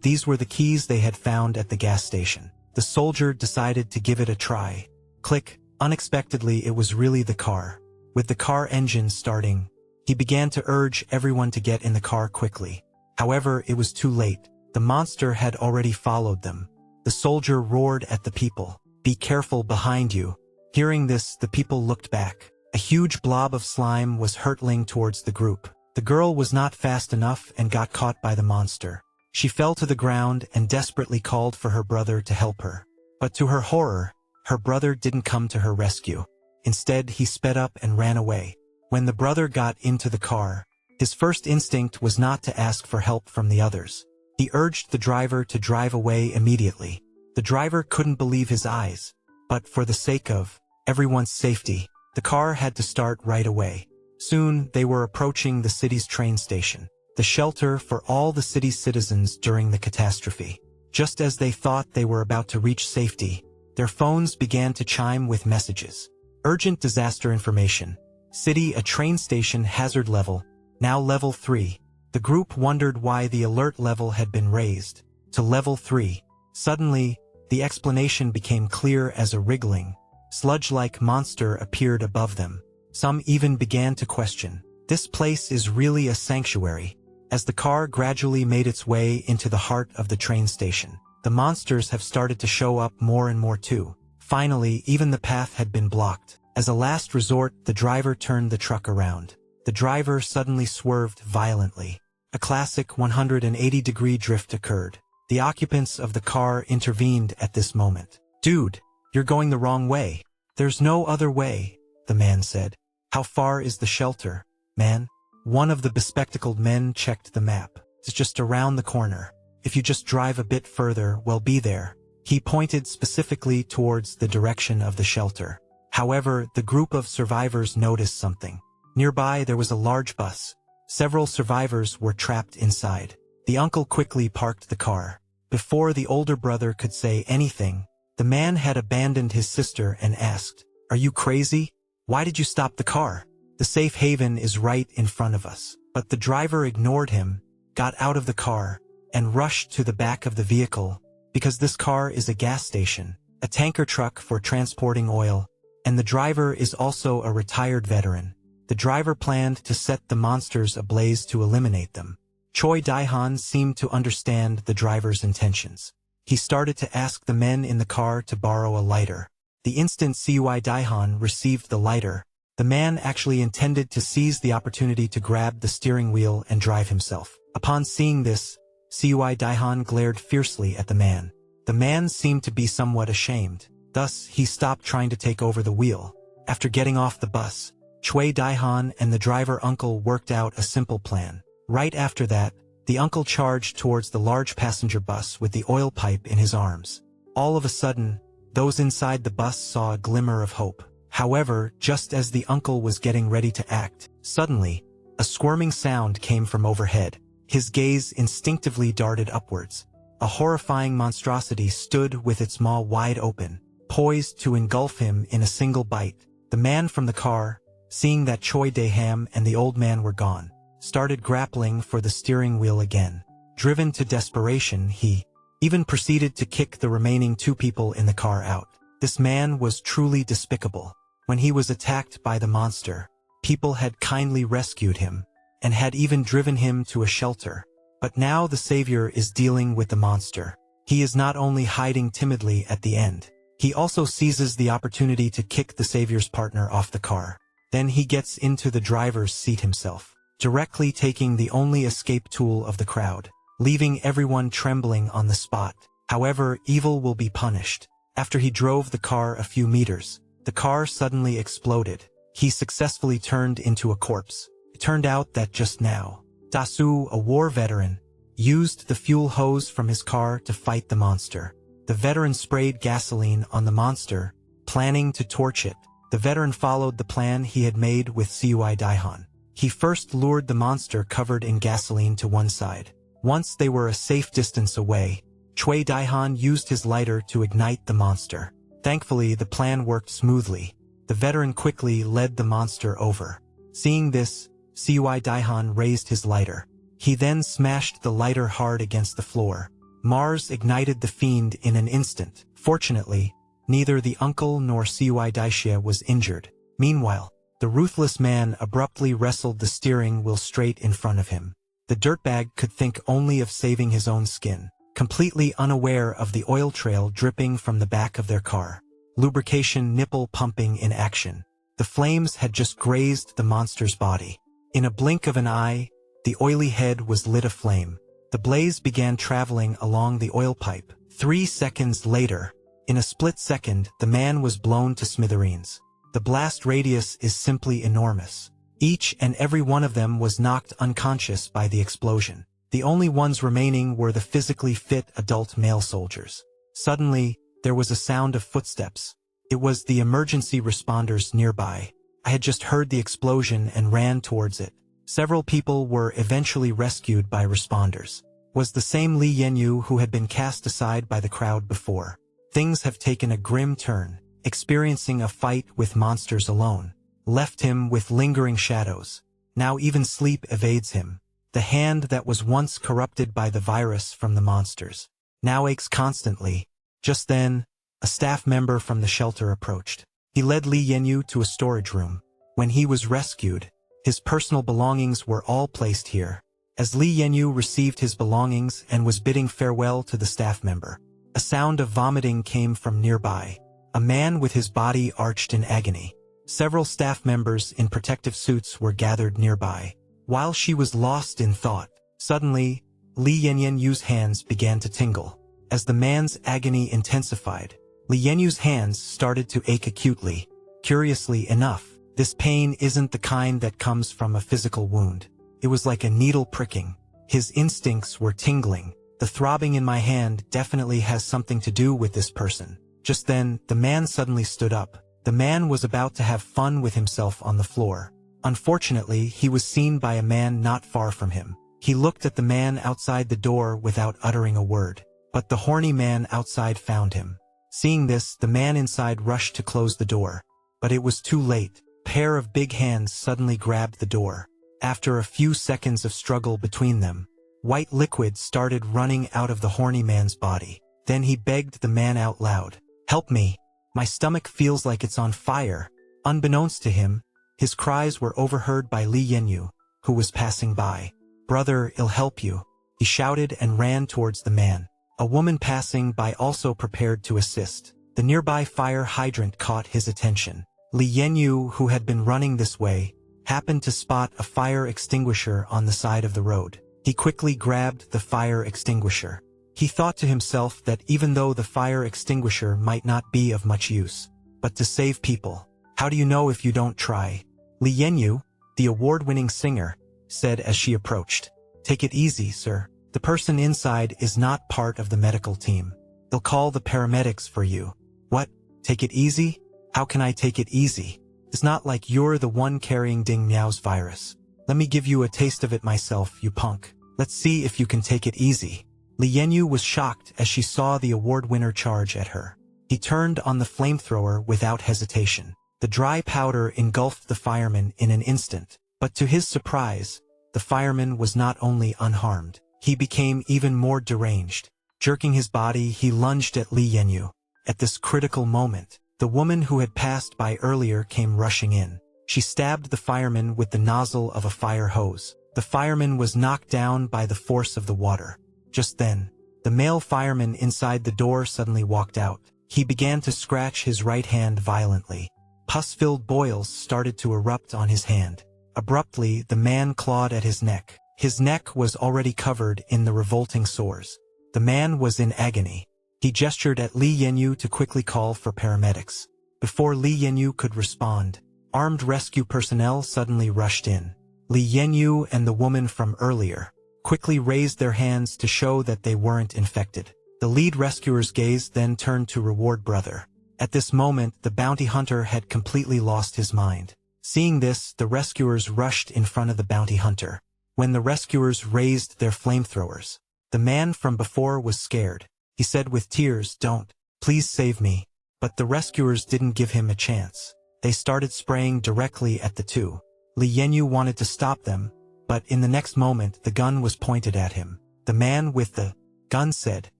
these were the keys they had found at the gas station. The soldier decided to give it a try. Click. Unexpectedly, it was really the car. With the car engine starting, he began to urge everyone to get in the car quickly. However, it was too late. The monster had already followed them. The soldier roared at the people, "Be careful behind you." Hearing this, the people looked back. A huge blob of slime was hurtling towards the group. The girl was not fast enough and got caught by the monster. She fell to the ground and desperately called for her brother to help her. But to her horror, her brother didn't come to her rescue. Instead, he sped up and ran away. When the brother got into the car, his first instinct was not to ask for help from the others. He urged the driver to drive away immediately. The driver couldn't believe his eyes. But for the sake of everyone's safety, the car had to start right away. Soon, they were approaching the city's train station, the shelter for all the city's citizens during the catastrophe. Just as they thought they were about to reach safety, their phones began to chime with messages. Urgent disaster information. City, a train station hazard level, now level 3. The group wondered why the alert level had been raised to level 3. Suddenly, the explanation became clear as a wriggling, sludge-like monster appeared above them. Some even began to question, "This place is really a sanctuary." As the car gradually made its way into the heart of the train station, the monsters have started to show up more and more too. Finally, even the path had been blocked. As a last resort, the driver turned the truck around. The driver suddenly swerved violently. A classic 180-degree drift occurred. The occupants of the car intervened at this moment. "Dude, you're going the wrong way." "There's no other way," the man said. "How far is the shelter, man?" One of the bespectacled men checked the map. "It's just around the corner. If you just drive a bit further, we'll be there." He pointed specifically towards the direction of the shelter. However, the group of survivors noticed something. Nearby, there was a large bus. Several survivors were trapped inside. The uncle quickly parked the car. Before the older brother could say anything, the man had abandoned his sister and asked, "Are you crazy? Why did you stop the car? The safe haven is right in front of us." But the driver ignored him, got out of the car, and rushed to the back of the vehicle, because this car is a gas station, a tanker truck for transporting oil, and the driver is also a retired veteran. The driver planned to set the monsters ablaze to eliminate them. Choi Daehan seemed to understand the driver's intentions. He started to ask the men in the car to borrow a lighter. The instant Choi Daehan received the lighter, the man actually intended to seize the opportunity to grab the steering wheel and drive himself. Upon seeing this, Choi Daehan glared fiercely at the man. The man seemed to be somewhat ashamed. Thus, he stopped trying to take over the wheel. After getting off the bus, Choi Daehan and the driver uncle worked out a simple plan. Right after that, the uncle charged towards the large passenger bus with the oil pipe in his arms. All of a sudden, those inside the bus saw a glimmer of hope. However, just as the uncle was getting ready to act, suddenly, a squirming sound came from overhead. His gaze instinctively darted upwards. A horrifying monstrosity stood with its maw wide open, poised to engulf him in a single bite. The man from the car, seeing that Choi Daehan and the old man were gone, started grappling for the steering wheel again. Driven to desperation, he even proceeded to kick the remaining 2 people in the car out. This man was truly despicable. When he was attacked by the monster, people had kindly rescued him, and had even driven him to a shelter. But now the savior is dealing with the monster. He is not only hiding timidly at the end, he also seizes the opportunity to kick the savior's partner off the car. Then he gets into the driver's seat himself, directly taking the only escape tool of the crowd, leaving everyone trembling on the spot. However, evil will be punished. After he drove the car a few meters, the car suddenly exploded. He successfully turned into a corpse. It turned out that just now, Dasu, a war veteran, used the fuel hose from his car to fight the monster. The veteran sprayed gasoline on the monster, planning to torch it. The veteran followed the plan he had made with Choi Daehan. He first lured the monster covered in gasoline to one side. Once they were a safe distance away, Chui Daihan used his lighter to ignite the monster. Thankfully, the plan worked smoothly. The veteran quickly led the monster over. Seeing this, Cui Daihan raised his lighter. He then smashed the lighter hard against the floor. Mars ignited the fiend in an instant. Fortunately, neither the uncle nor Cui Daixie was injured. Meanwhile, the ruthless man abruptly wrestled the steering wheel straight in front of him. The dirtbag could think only of saving his own skin, completely unaware of the oil trail dripping from the back of their car. Lubrication nipple pumping in action. The flames had just grazed the monster's body. In a blink of an eye, the oily head was lit aflame. The blaze began traveling along the oil pipe. 3 seconds later, in a split second, the man was blown to smithereens. The blast radius is simply enormous. Each and every one of them was knocked unconscious by the explosion. The only ones remaining were the physically fit adult male soldiers. Suddenly, there was a sound of footsteps. It was the emergency responders nearby. I had just heard the explosion and ran towards it. Several people were eventually rescued by responders. Was the same Li Yanyu who had been cast aside by the crowd before. Things have taken a grim turn. Experiencing a fight with monsters alone left him with lingering shadows. Now even sleep evades him. The hand that was once corrupted by the virus from the monsters now aches constantly. Just then, a staff member from the shelter approached. He led Li Yanyu to a storage room. When he was rescued, his personal belongings were all placed here. As Li Yanyu received his belongings and was bidding farewell to the staff member, a sound of vomiting came from nearby. A man with his body arched in agony. Several staff members in protective suits were gathered nearby. While she was lost in thought, suddenly, Li Yanyu's hands began to tingle. As the man's agony intensified, Li Yanyu's hands started to ache acutely. Curiously enough, this pain isn't the kind that comes from a physical wound. It was like a needle pricking. His instincts were tingling. The throbbing in my hand definitely has something to do with this person. Just then, the man suddenly stood up. The man was about to have fun with himself on the floor. Unfortunately, he was seen by a man not far from him. He looked at the man outside the door without uttering a word. But the horny man outside found him. Seeing this, the man inside rushed to close the door. But it was too late. A pair of big hands suddenly grabbed the door. After a few seconds of struggle between them, white liquid started running out of the horny man's body. Then he begged the man out loud, "Help me. My stomach feels like it's on fire." Unbeknownst to him, his cries were overheard by Li Yanyu, who was passing by. "Brother, I'll help you," he shouted and ran towards the man. A woman passing by also prepared to assist. The nearby fire hydrant caught his attention. Li Yanyu, who had been running this way, happened to spot a fire extinguisher on the side of the road. He quickly grabbed the fire extinguisher. He thought to himself that even though the fire extinguisher might not be of much use, but to save people, how do you know if you don't try? Li Yanyu, the award-winning singer, said as she approached. "Take it easy, sir. The person inside is not part of the medical team. They'll call the paramedics for you." "What? Take it easy? How can I take it easy? It's not like you're the one carrying Ding Miao's virus. Let me give you a taste of it myself, you punk. Let's see if you can take it easy." Li Yanyu was shocked as she saw the award winner charge at her. He turned on the flamethrower without hesitation. The dry powder engulfed the fireman in an instant, but to his surprise, the fireman was not only unharmed, he became even more deranged. Jerking his body, he lunged at Li Yanyu. At this critical moment, the woman who had passed by earlier came rushing in. She stabbed the fireman with the nozzle of a fire hose. The fireman was knocked down by the force of the water. Just then, the male fireman inside the door suddenly walked out. He began to scratch his right hand violently. Pus-filled boils started to erupt on his hand. Abruptly, the man clawed at his neck. His neck was already covered in the revolting sores. The man was in agony. He gestured at Li Yanyu to quickly call for paramedics. Before Li Yanyu could respond, armed rescue personnel suddenly rushed in. Li Yanyu and the woman from earlier quickly raised their hands to show that they weren't infected. The lead rescuer's gaze then turned to reward brother. At this moment, the bounty hunter had completely lost his mind. Seeing this, the rescuers rushed in front of the bounty hunter. When the rescuers raised their flamethrowers, the man from before was scared. He said with tears, "Don't. Please save me." But the rescuers didn't give him a chance. They started spraying directly at the two. Li Yanyu wanted to stop them, but in the next moment the gun was pointed at him. The man with the gun said,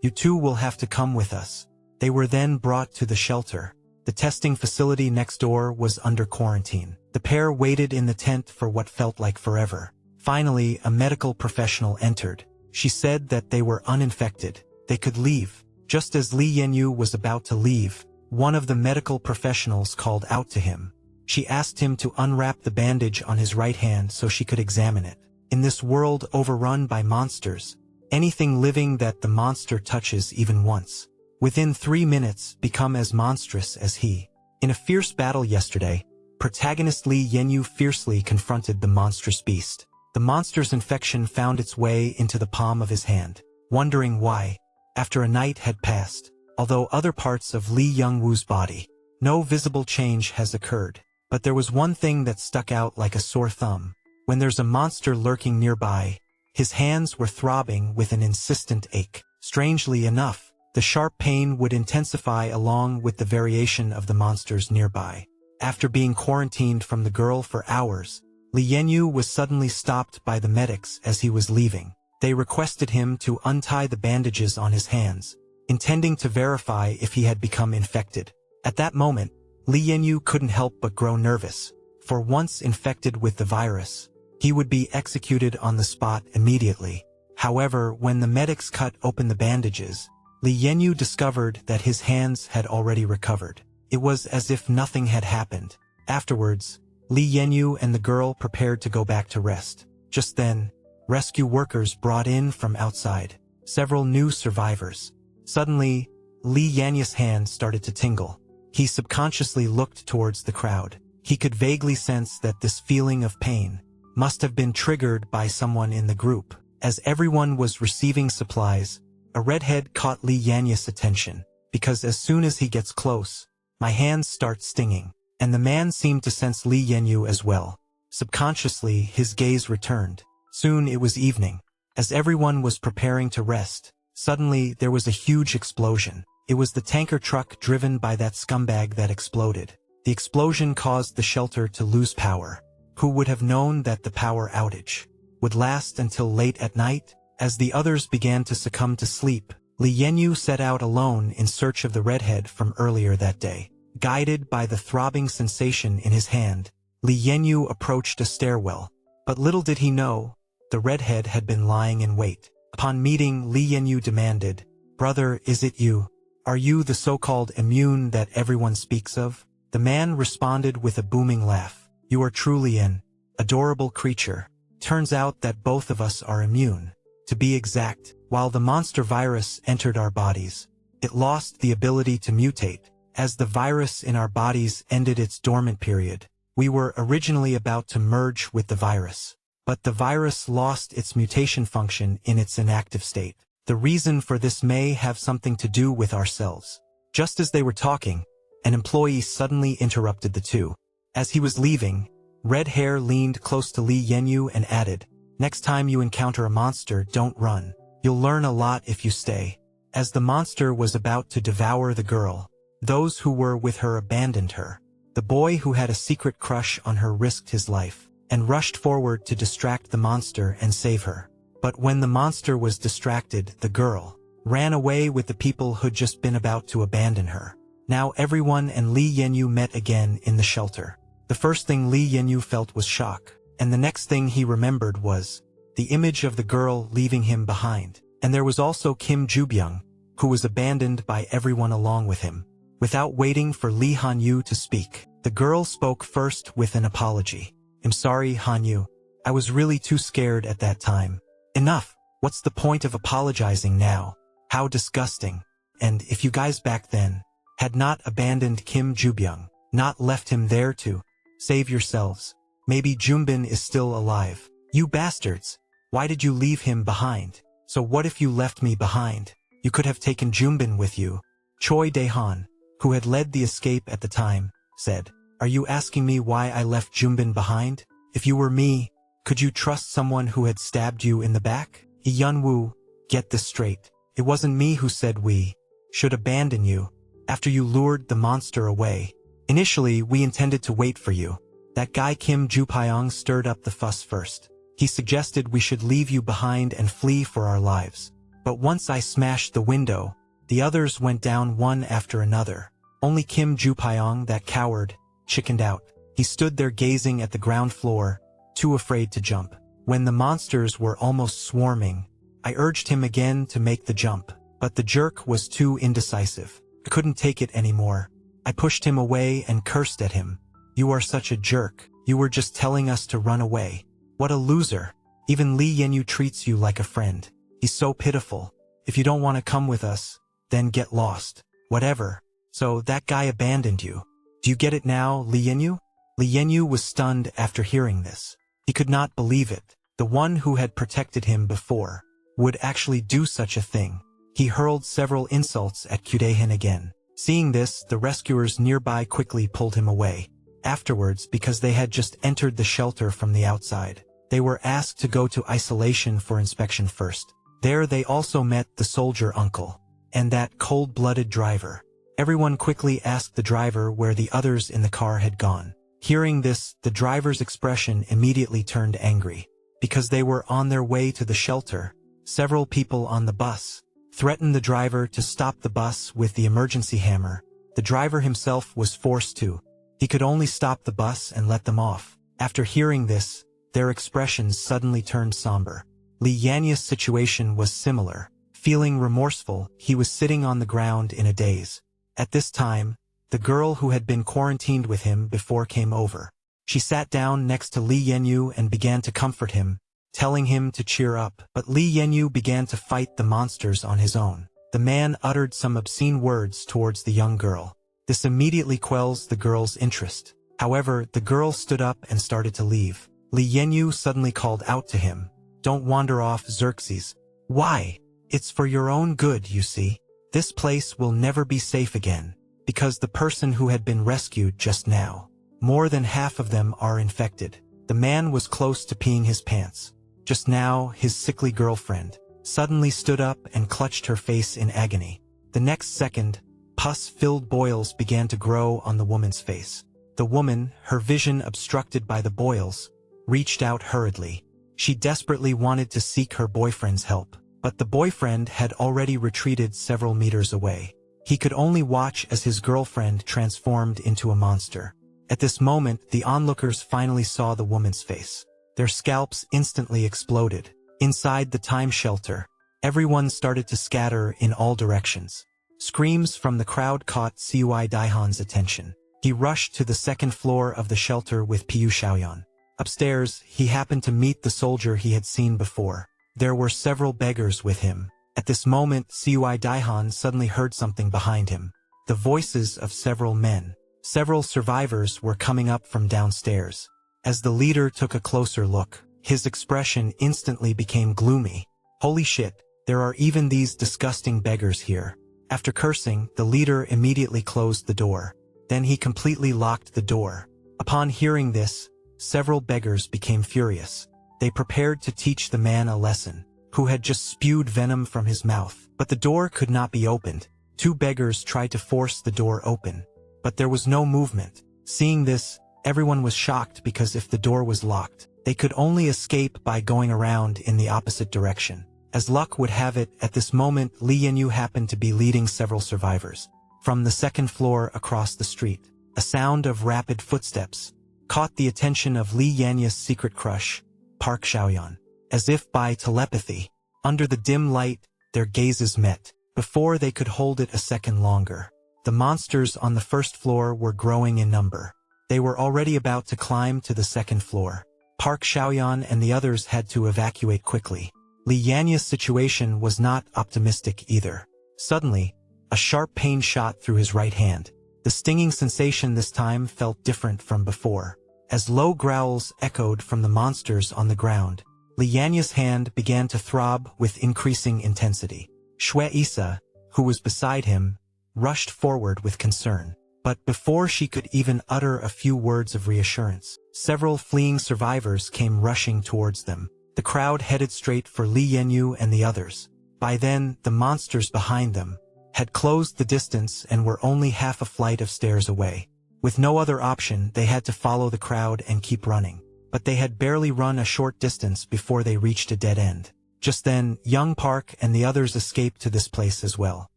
"You two will have to come with us." They were then brought to the shelter. The testing facility next door was under quarantine. The pair waited in the tent for what felt like forever. Finally, a medical professional entered. She said that they were uninfected. They could leave. Just as Li Yanyu was about to leave, one of the medical professionals called out to him. She asked him to unwrap the bandage on his right hand so she could examine it. In this world overrun by monsters, anything living that the monster touches even once, within 3 minutes, become as monstrous as he. In a fierce battle yesterday, protagonist Li Yanyu fiercely confronted the monstrous beast. The monster's infection found its way into the palm of his hand. Wondering why, after a night had passed, although other parts of Li Yangwu's body, no visible change has occurred. But there was one thing that stuck out like a sore thumb. When there's a monster lurking nearby, his hands were throbbing with an insistent ache. Strangely enough, the sharp pain would intensify along with the variation of the monsters nearby. After being quarantined from the girl for hours, Li Yanyu was suddenly stopped by the medics as he was leaving. They requested him to untie the bandages on his hands, intending to verify if he had become infected. At that moment, Li Yanyu couldn't help but grow nervous, for once infected with the virus, he would be executed on the spot immediately. However, when the medics cut open the bandages, Li Yanyu discovered that his hands had already recovered. It was as if nothing had happened. Afterwards, Li Yanyu and the girl prepared to go back to rest. Just then, rescue workers brought in from outside several new survivors. Suddenly, Li Yanyu's hand started to tingle. He subconsciously looked towards the crowd. He could vaguely sense that this feeling of pain must have been triggered by someone in the group. As everyone was receiving supplies, a redhead caught Li Yanyu's attention, because as soon as he gets close, my hands start stinging. And the man seemed to sense Li Yanyu as well. Subconsciously, his gaze returned. Soon it was evening. As everyone was preparing to rest, suddenly there was a huge explosion. It was the tanker truck driven by that scumbag that exploded. The explosion caused the shelter to lose power. Who would have known that the power outage would last until late at night? As the others began to succumb to sleep, Li Yanyu set out alone in search of the redhead from earlier that day. Guided by the throbbing sensation in his hand, Li Yanyu approached a stairwell. But little did he know, the redhead had been lying in wait. Upon meeting, Li Yanyu demanded, "Brother, is it you? Are you the so-called immune that everyone speaks of?" The man responded with a booming laugh. "You are truly an adorable creature. Turns out that both of us are immune. To be exact, while the monster virus entered our bodies, it lost the ability to mutate. As the virus in our bodies ended its dormant period, we were originally about to merge with the virus. But the virus lost its mutation function in its inactive state. The reason for this may have something to do with ourselves." Just as they were talking, an employee suddenly interrupted the two. As he was leaving, Red Hair leaned close to Li Yanyu and added, "Next time you encounter a monster, don't run. You'll learn a lot if you stay." As the monster was about to devour the girl, those who were with her abandoned her. The boy who had a secret crush on her risked his life and rushed forward to distract the monster and save her. But when the monster was distracted, the girl ran away with the people who'd just been about to abandon her. Now everyone and Li Yanyu met again in the shelter. The first thing Li Yanyu felt was shock, and the next thing he remembered was the image of the girl leaving him behind. And there was also Kim Jubyung, who was abandoned by everyone along with him. Without waiting for Li Hanyu to speak, the girl spoke first with an apology. "I'm sorry, Hanyu. I was really too scared at that time." "Enough. What's the point of apologizing now? How disgusting. And if you guys back then had not abandoned Kim Jubyung, not left him there to save yourselves, maybe Jumbin is still alive. You bastards. Why did you leave him behind? So what if you left me behind? You could have taken Jumbin with you." Choi Daehan, who had led the escape at the time, said, "Are you asking me why I left Jumbin behind? If you were me, could you trust someone who had stabbed you in the back?" Yunwoo, get this straight. It wasn't me who said we should abandon you after you lured the monster away. Initially, we intended to wait for you. That guy Kim Ju-pyong stirred up the fuss first. He suggested we should leave you behind and flee for our lives. But once I smashed the window, the others went down one after another. Only Kim Ju-pyong, that coward, chickened out. He stood there gazing at the ground floor, too afraid to jump. When the monsters were almost swarming, I urged him again to make the jump, but the jerk was too indecisive. I couldn't take it anymore. I pushed him away and cursed at him. You are such a jerk. You were just telling us to run away. What a loser. Even Li Yanyu treats you like a friend. He's so pitiful. If you don't want to come with us, then get lost. Whatever. So that guy abandoned you. Do you get it now, Li Yanyu? Li Yanyu was stunned after hearing this. He could not believe it. The one who had protected him before would actually do such a thing. He hurled several insults at Kudahin again. Seeing this, the rescuers nearby quickly pulled him away. Afterwards, because they had just entered the shelter from the outside, they were asked to go to isolation for inspection first. There they also met the soldier uncle and that cold-blooded driver. Everyone quickly asked the driver where the others in the car had gone. Hearing this, the driver's expression immediately turned angry. Because they were on their way to the shelter, several people on the bus threatened the driver to stop the bus with the emergency hammer. The driver himself was forced to. He could only stop the bus and let them off. After hearing this, their expressions suddenly turned somber. Li Yanyu's situation was similar. Feeling remorseful, he was sitting on the ground in a daze. At this time, the girl who had been quarantined with him before came over. She sat down next to Li Yanyu and began to comfort him, telling him to cheer up. But Li Yanyu began to fight the monsters on his own. The man uttered some obscene words towards the young girl. This immediately quells the girl's interest. However, the girl stood up and started to leave. Li Yanyu suddenly called out to him, "Don't wander off, Xerxes." "Why? It's for your own good, you see. This place will never be safe again, because the person who had been rescued just now, more than half of them are infected." The man was close to peeing his pants. Just now, his sickly girlfriend suddenly stood up and clutched her face in agony. The next second, pus-filled boils began to grow on the woman's face. The woman, her vision obstructed by the boils, reached out hurriedly. She desperately wanted to seek her boyfriend's help, but the boyfriend had already retreated several meters away. He could only watch as his girlfriend transformed into a monster. At this moment, the onlookers finally saw the woman's face. Their scalps instantly exploded. Inside the time shelter, everyone started to scatter in all directions. Screams from the crowd caught Cui Daihan's attention. He rushed to the second floor of the shelter with Piu Xiaoyan. Upstairs, he happened to meet the soldier he had seen before. There were several beggars with him. At this moment, Cui Daihan suddenly heard something behind him. The voices of several men. Several survivors were coming up from downstairs. As the leader took a closer look, his expression instantly became gloomy. "Holy shit, there are even these disgusting beggars here." After cursing, the leader immediately closed the door. Then he completely locked the door. Upon hearing this, several beggars became furious. They prepared to teach the man a lesson, who had just spewed venom from his mouth. But the door could not be opened. Two beggars tried to force the door open, but there was no movement. Seeing this, everyone was shocked because if the door was locked, they could only escape by going around in the opposite direction. As luck would have it, at this moment Li Yanyu happened to be leading several survivors. From the second floor across the street, a sound of rapid footsteps caught the attention of Li Yanyu's secret crush, Park Xiaoyan. As if by telepathy, under the dim light, their gazes met. Before they could hold it a second longer, the monsters on the first floor were growing in number. They were already about to climb to the second floor. Park Xiaoyan and the others had to evacuate quickly. Li Yanyu's situation was not optimistic either. Suddenly, a sharp pain shot through his right hand. The stinging sensation this time felt different from before. As low growls echoed from the monsters on the ground, Li Yanyu's hand began to throb with increasing intensity. Shui Isa, who was beside him, rushed forward with concern. But before she could even utter a few words of reassurance, several fleeing survivors came rushing towards them. The crowd headed straight for Li Yanyu and the others. By then, the monsters behind them had closed the distance and were only half a flight of stairs away. With no other option, they had to follow the crowd and keep running. But they had barely run a short distance before they reached a dead end. Just then, young Park and the others escaped to this place as well.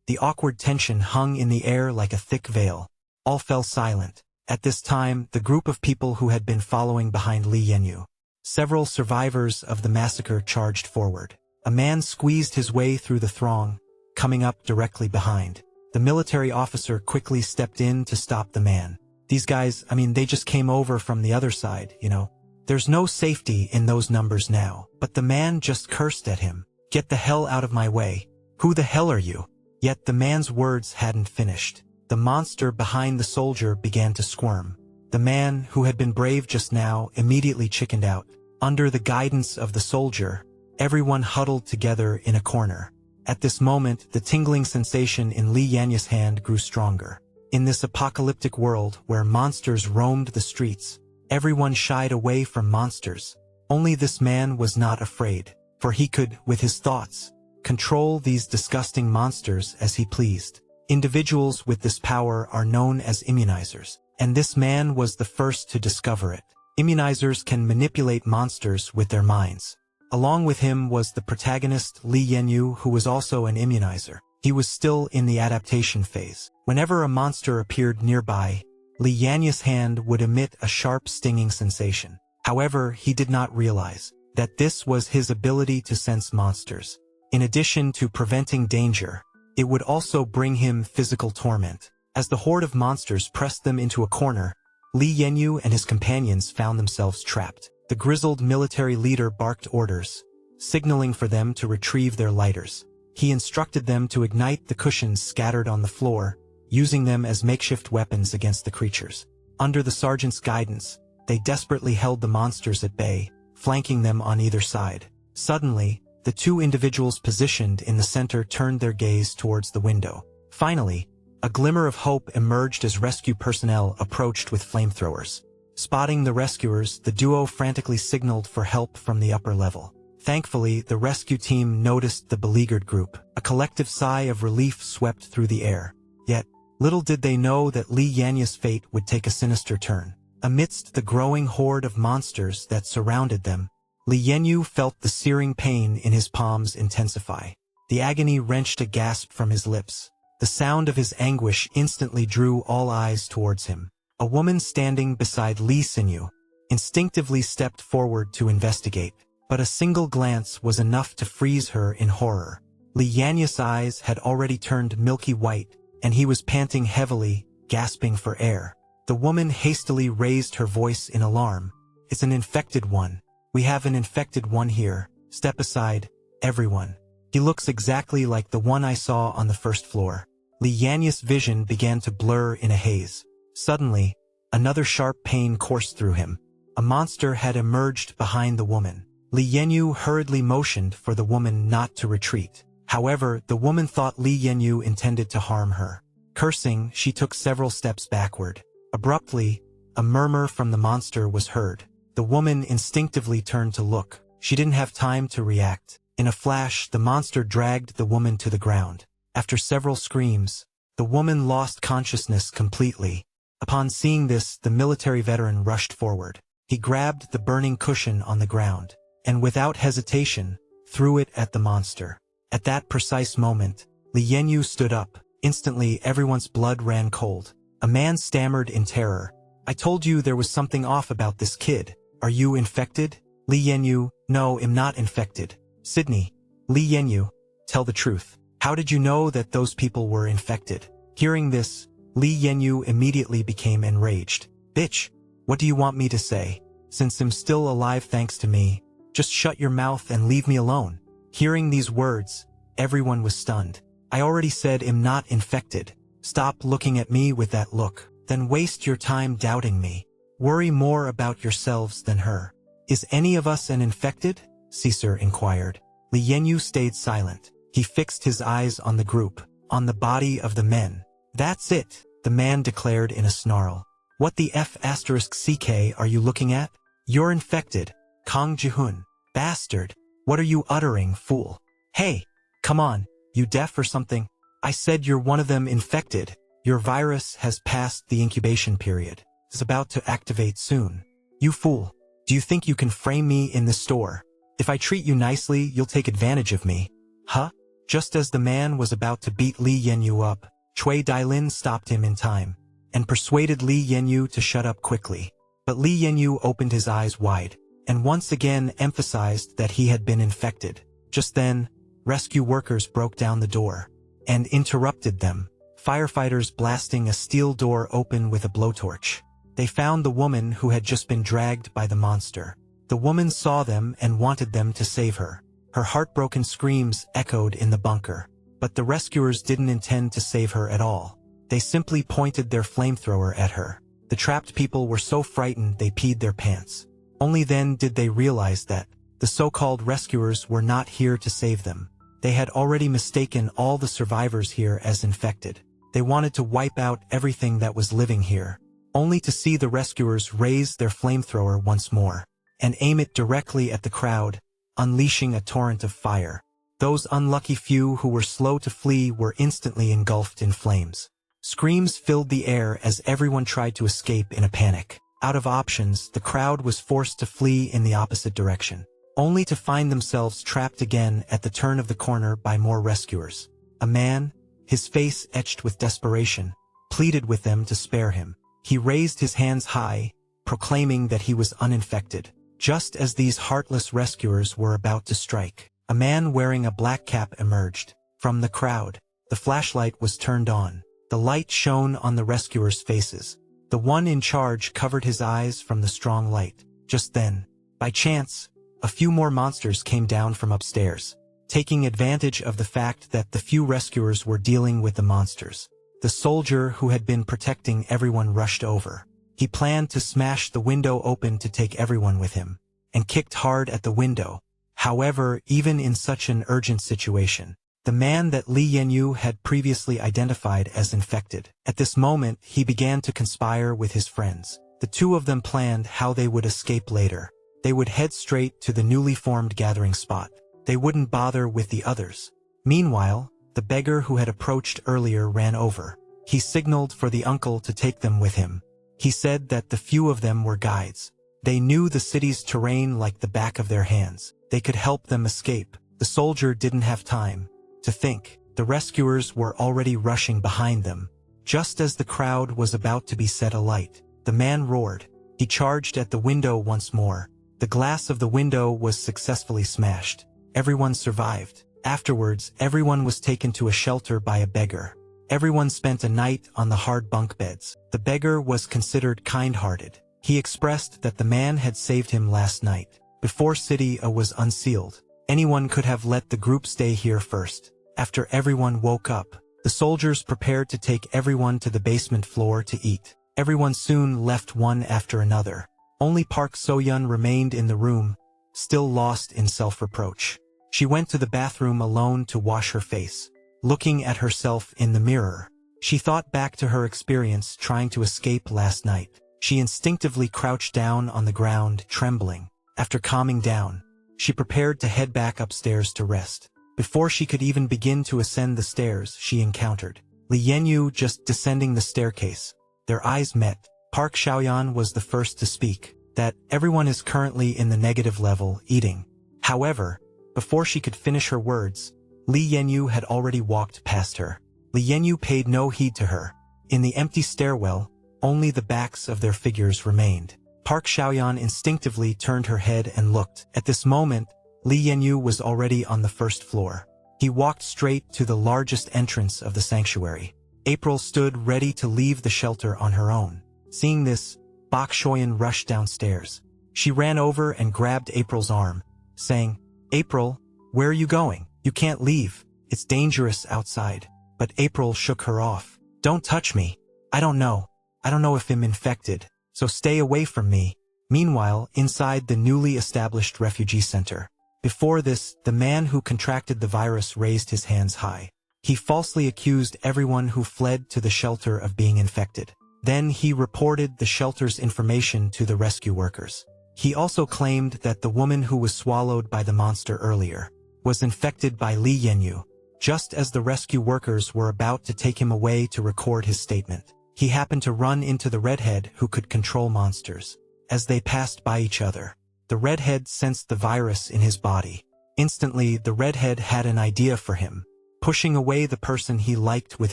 The awkward tension hung in the air like a thick veil. All fell silent. At this time, the group of people who had been following behind Li Yanyu. Several survivors of the massacre charged forward. A man squeezed his way through the throng, coming up directly behind. The military officer quickly stepped in to stop the man. These guys, they just came over from the other side, you know. There's no safety in those numbers now. But the man just cursed at him. Get the hell out of my way. Who the hell are you? Yet the man's words hadn't finished. The monster behind the soldier began to squirm. The man, who had been brave just now, immediately chickened out. Under the guidance of the soldier, everyone huddled together in a corner. At this moment, the tingling sensation in Li Yanyu's hand grew stronger. In this apocalyptic world where monsters roamed the streets, everyone shied away from monsters. Only this man was not afraid, for he could, with his thoughts, control these disgusting monsters as he pleased. Individuals with this power are known as immunizers, and this man was the first to discover it. Immunizers can manipulate monsters with their minds. Along with him was the protagonist Li Yanyu, who was also an immunizer. He was still in the adaptation phase. Whenever a monster appeared nearby, Li Yanyu's hand would emit a sharp stinging sensation. However, he did not realize that this was his ability to sense monsters. In addition to preventing danger, it would also bring him physical torment. As the horde of monsters pressed them into a corner, Li Yanyu and his companions found themselves trapped. The grizzled military leader barked orders, signaling for them to retrieve their lighters. He instructed them to ignite the cushions scattered on the floor, using them as makeshift weapons against the creatures. Under the sergeant's guidance, they desperately held the monsters at bay, flanking them on either side. Suddenly, the two individuals positioned in the center turned their gaze towards the window. Finally, a glimmer of hope emerged as rescue personnel approached with flamethrowers. Spotting the rescuers, the duo frantically signaled for help from the upper level. Thankfully, the rescue team noticed the beleaguered group. A collective sigh of relief swept through the air. Yet, little did they know that Li Yanyu's fate would take a sinister turn. Amidst the growing horde of monsters that surrounded them, Li Yanyu felt the searing pain in his palms intensify. The agony wrenched a gasp from his lips. The sound of his anguish instantly drew all eyes towards him. A woman standing beside Li Yanyu instinctively stepped forward to investigate, but a single glance was enough to freeze her in horror. Li Yanyu's eyes had already turned milky white, and he was panting heavily, gasping for air. The woman hastily raised her voice in alarm. "It's an infected one. We have an infected one here. Step aside, everyone. He looks exactly like the one I saw on the first floor." Li Yanyu's vision began to blur in a haze. Suddenly, another sharp pain coursed through him. A monster had emerged behind the woman. Li Yanyu hurriedly motioned for the woman not to retreat. However, the woman thought Li Yanyu intended to harm her. Cursing, she took several steps backward. Abruptly, a murmur from the monster was heard. The woman instinctively turned to look. She didn't have time to react. In a flash, the monster dragged the woman to the ground. After several screams, the woman lost consciousness completely. Upon seeing this, the military veteran rushed forward. He grabbed the burning cushion on the ground, and without hesitation, threw it at the monster. At that precise moment, Li Yanyu stood up. Instantly, everyone's blood ran cold. A man stammered in terror. "I told you there was something off about this kid. Are you infected?" Li Yanyu: "No, I'm not infected." "Sydney." "Li Yanyu, tell the truth. How did you know that those people were infected?" Hearing this, Li Yanyu immediately became enraged. "Bitch, what do you want me to say? Since I'm still alive thanks to me, just shut your mouth and leave me alone." Hearing these words, everyone was stunned. "I already said I'm not infected. Stop looking at me with that look. Then waste your time doubting me. Worry more about yourselves than her." "Is any of us an infected?" Caesar inquired. Li Yanyu stayed silent. He fixed his eyes on the group, on the body of the men. "That's it," the man declared in a snarl. "What the F***ck are you looking at? You're infected. Kang Jihun. Bastard. What are you uttering, fool? Hey, Come on, you deaf or something? I said you're one of them infected. Your virus has passed the incubation period. It's about to activate soon. You fool. Do you think you can frame me in this store? If I treat you nicely, you'll take advantage of me. Huh? Just as the man was about to beat Li Yanyu up, Cui Dailin stopped him in time and persuaded Li Yanyu to shut up quickly. But Li Yanyu opened his eyes wide and once again emphasized that he had been infected. Just then, rescue workers broke down the door and interrupted them, firefighters blasting a steel door open with a blowtorch. They found the woman who had just been dragged by the monster. The woman saw them and wanted them to save her. Her heartbroken screams echoed in the bunker. But the rescuers didn't intend to save her at all. They simply pointed their flamethrower at her. The trapped people were so frightened they peed their pants. Only then did they realize that the so-called rescuers were not here to save them. They had already mistaken all the survivors here as infected. They wanted to wipe out everything that was living here, only to see the rescuers raise their flamethrower once more and aim it directly at the crowd, unleashing a torrent of fire. Those unlucky few who were slow to flee were instantly engulfed in flames. Screams filled the air as everyone tried to escape in a panic. Out of options, the crowd was forced to flee in the opposite direction, only to find themselves trapped again at the turn of the corner by more rescuers. A man, his face etched with desperation, pleaded with them to spare him. He raised his hands high, proclaiming that he was uninfected. Just as these heartless rescuers were about to strike, a man wearing a black cap emerged from the crowd. The flashlight was turned on. The light shone on the rescuers' faces. The one in charge covered his eyes from the strong light. Just then, by chance, a few more monsters came down from upstairs, taking advantage of the fact that the few rescuers were dealing with the monsters. The soldier who had been protecting everyone rushed over. He planned to smash the window open to take everyone with him, and kicked hard at the window. However, even in such an urgent situation, the man that Li Yanyu had previously identified as infected. At this moment, he began to conspire with his friends. The two of them planned how they would escape later. They would head straight to the newly formed gathering spot. They wouldn't bother with the others. Meanwhile, the beggar who had approached earlier ran over. He signaled for the uncle to take them with him. He said that the few of them were guides. They knew the city's terrain like the back of their hands. They could help them escape. The soldier didn't have time to think. The rescuers were already rushing behind them. Just as the crowd was about to be set alight, the man roared. He charged at the window once more. The glass of the window was successfully smashed. Everyone survived. Afterwards, everyone was taken to a shelter by a beggar. Everyone spent a night on the hard bunk beds. The beggar was considered kind-hearted. He expressed that the man had saved him last night. Before City A was unsealed, anyone could have let the group stay here first. After everyone woke up, the soldiers prepared to take everyone to the basement floor to eat. Everyone soon left one after another. Only Park Soyun remained in the room, still lost in self-reproach. She went to the bathroom alone to wash her face. Looking at herself in the mirror, she thought back to her experience trying to escape last night. She instinctively crouched down on the ground, trembling. After calming down, she prepared to head back upstairs to rest. Before she could even begin to ascend the stairs, she encountered Li Yanyu just descending the staircase. Their eyes met. Park Xiaoyan was the first to speak, that everyone is currently in the negative level, eating. However, before she could finish her words, Li Yanyu had already walked past her. Li Yanyu paid no heed to her. In the empty stairwell, only the backs of their figures remained. Park Xiaoyan instinctively turned her head and looked. At this moment, Li Yanyu was already on the first floor. He walked straight to the largest entrance of the sanctuary. April stood ready to leave the shelter on her own. Seeing this, Bak Shoyan rushed downstairs. She ran over and grabbed April's arm, saying, "April, where are you going? You can't leave. It's dangerous outside." But April shook her off. "Don't touch me. I don't know if I'm infected, so stay away from me." Meanwhile, inside the newly established refugee center. Before this, the man who contracted the virus raised his hands high. He falsely accused everyone who fled to the shelter of being infected. Then he reported the shelter's information to the rescue workers. He also claimed that the woman who was swallowed by the monster earlier was infected by Li Yanyu. Just as the rescue workers were about to take him away to record his statement, he happened to run into the redhead who could control monsters. As they passed by each other, the redhead sensed the virus in his body. Instantly, the redhead had an idea for him, pushing away the person he liked with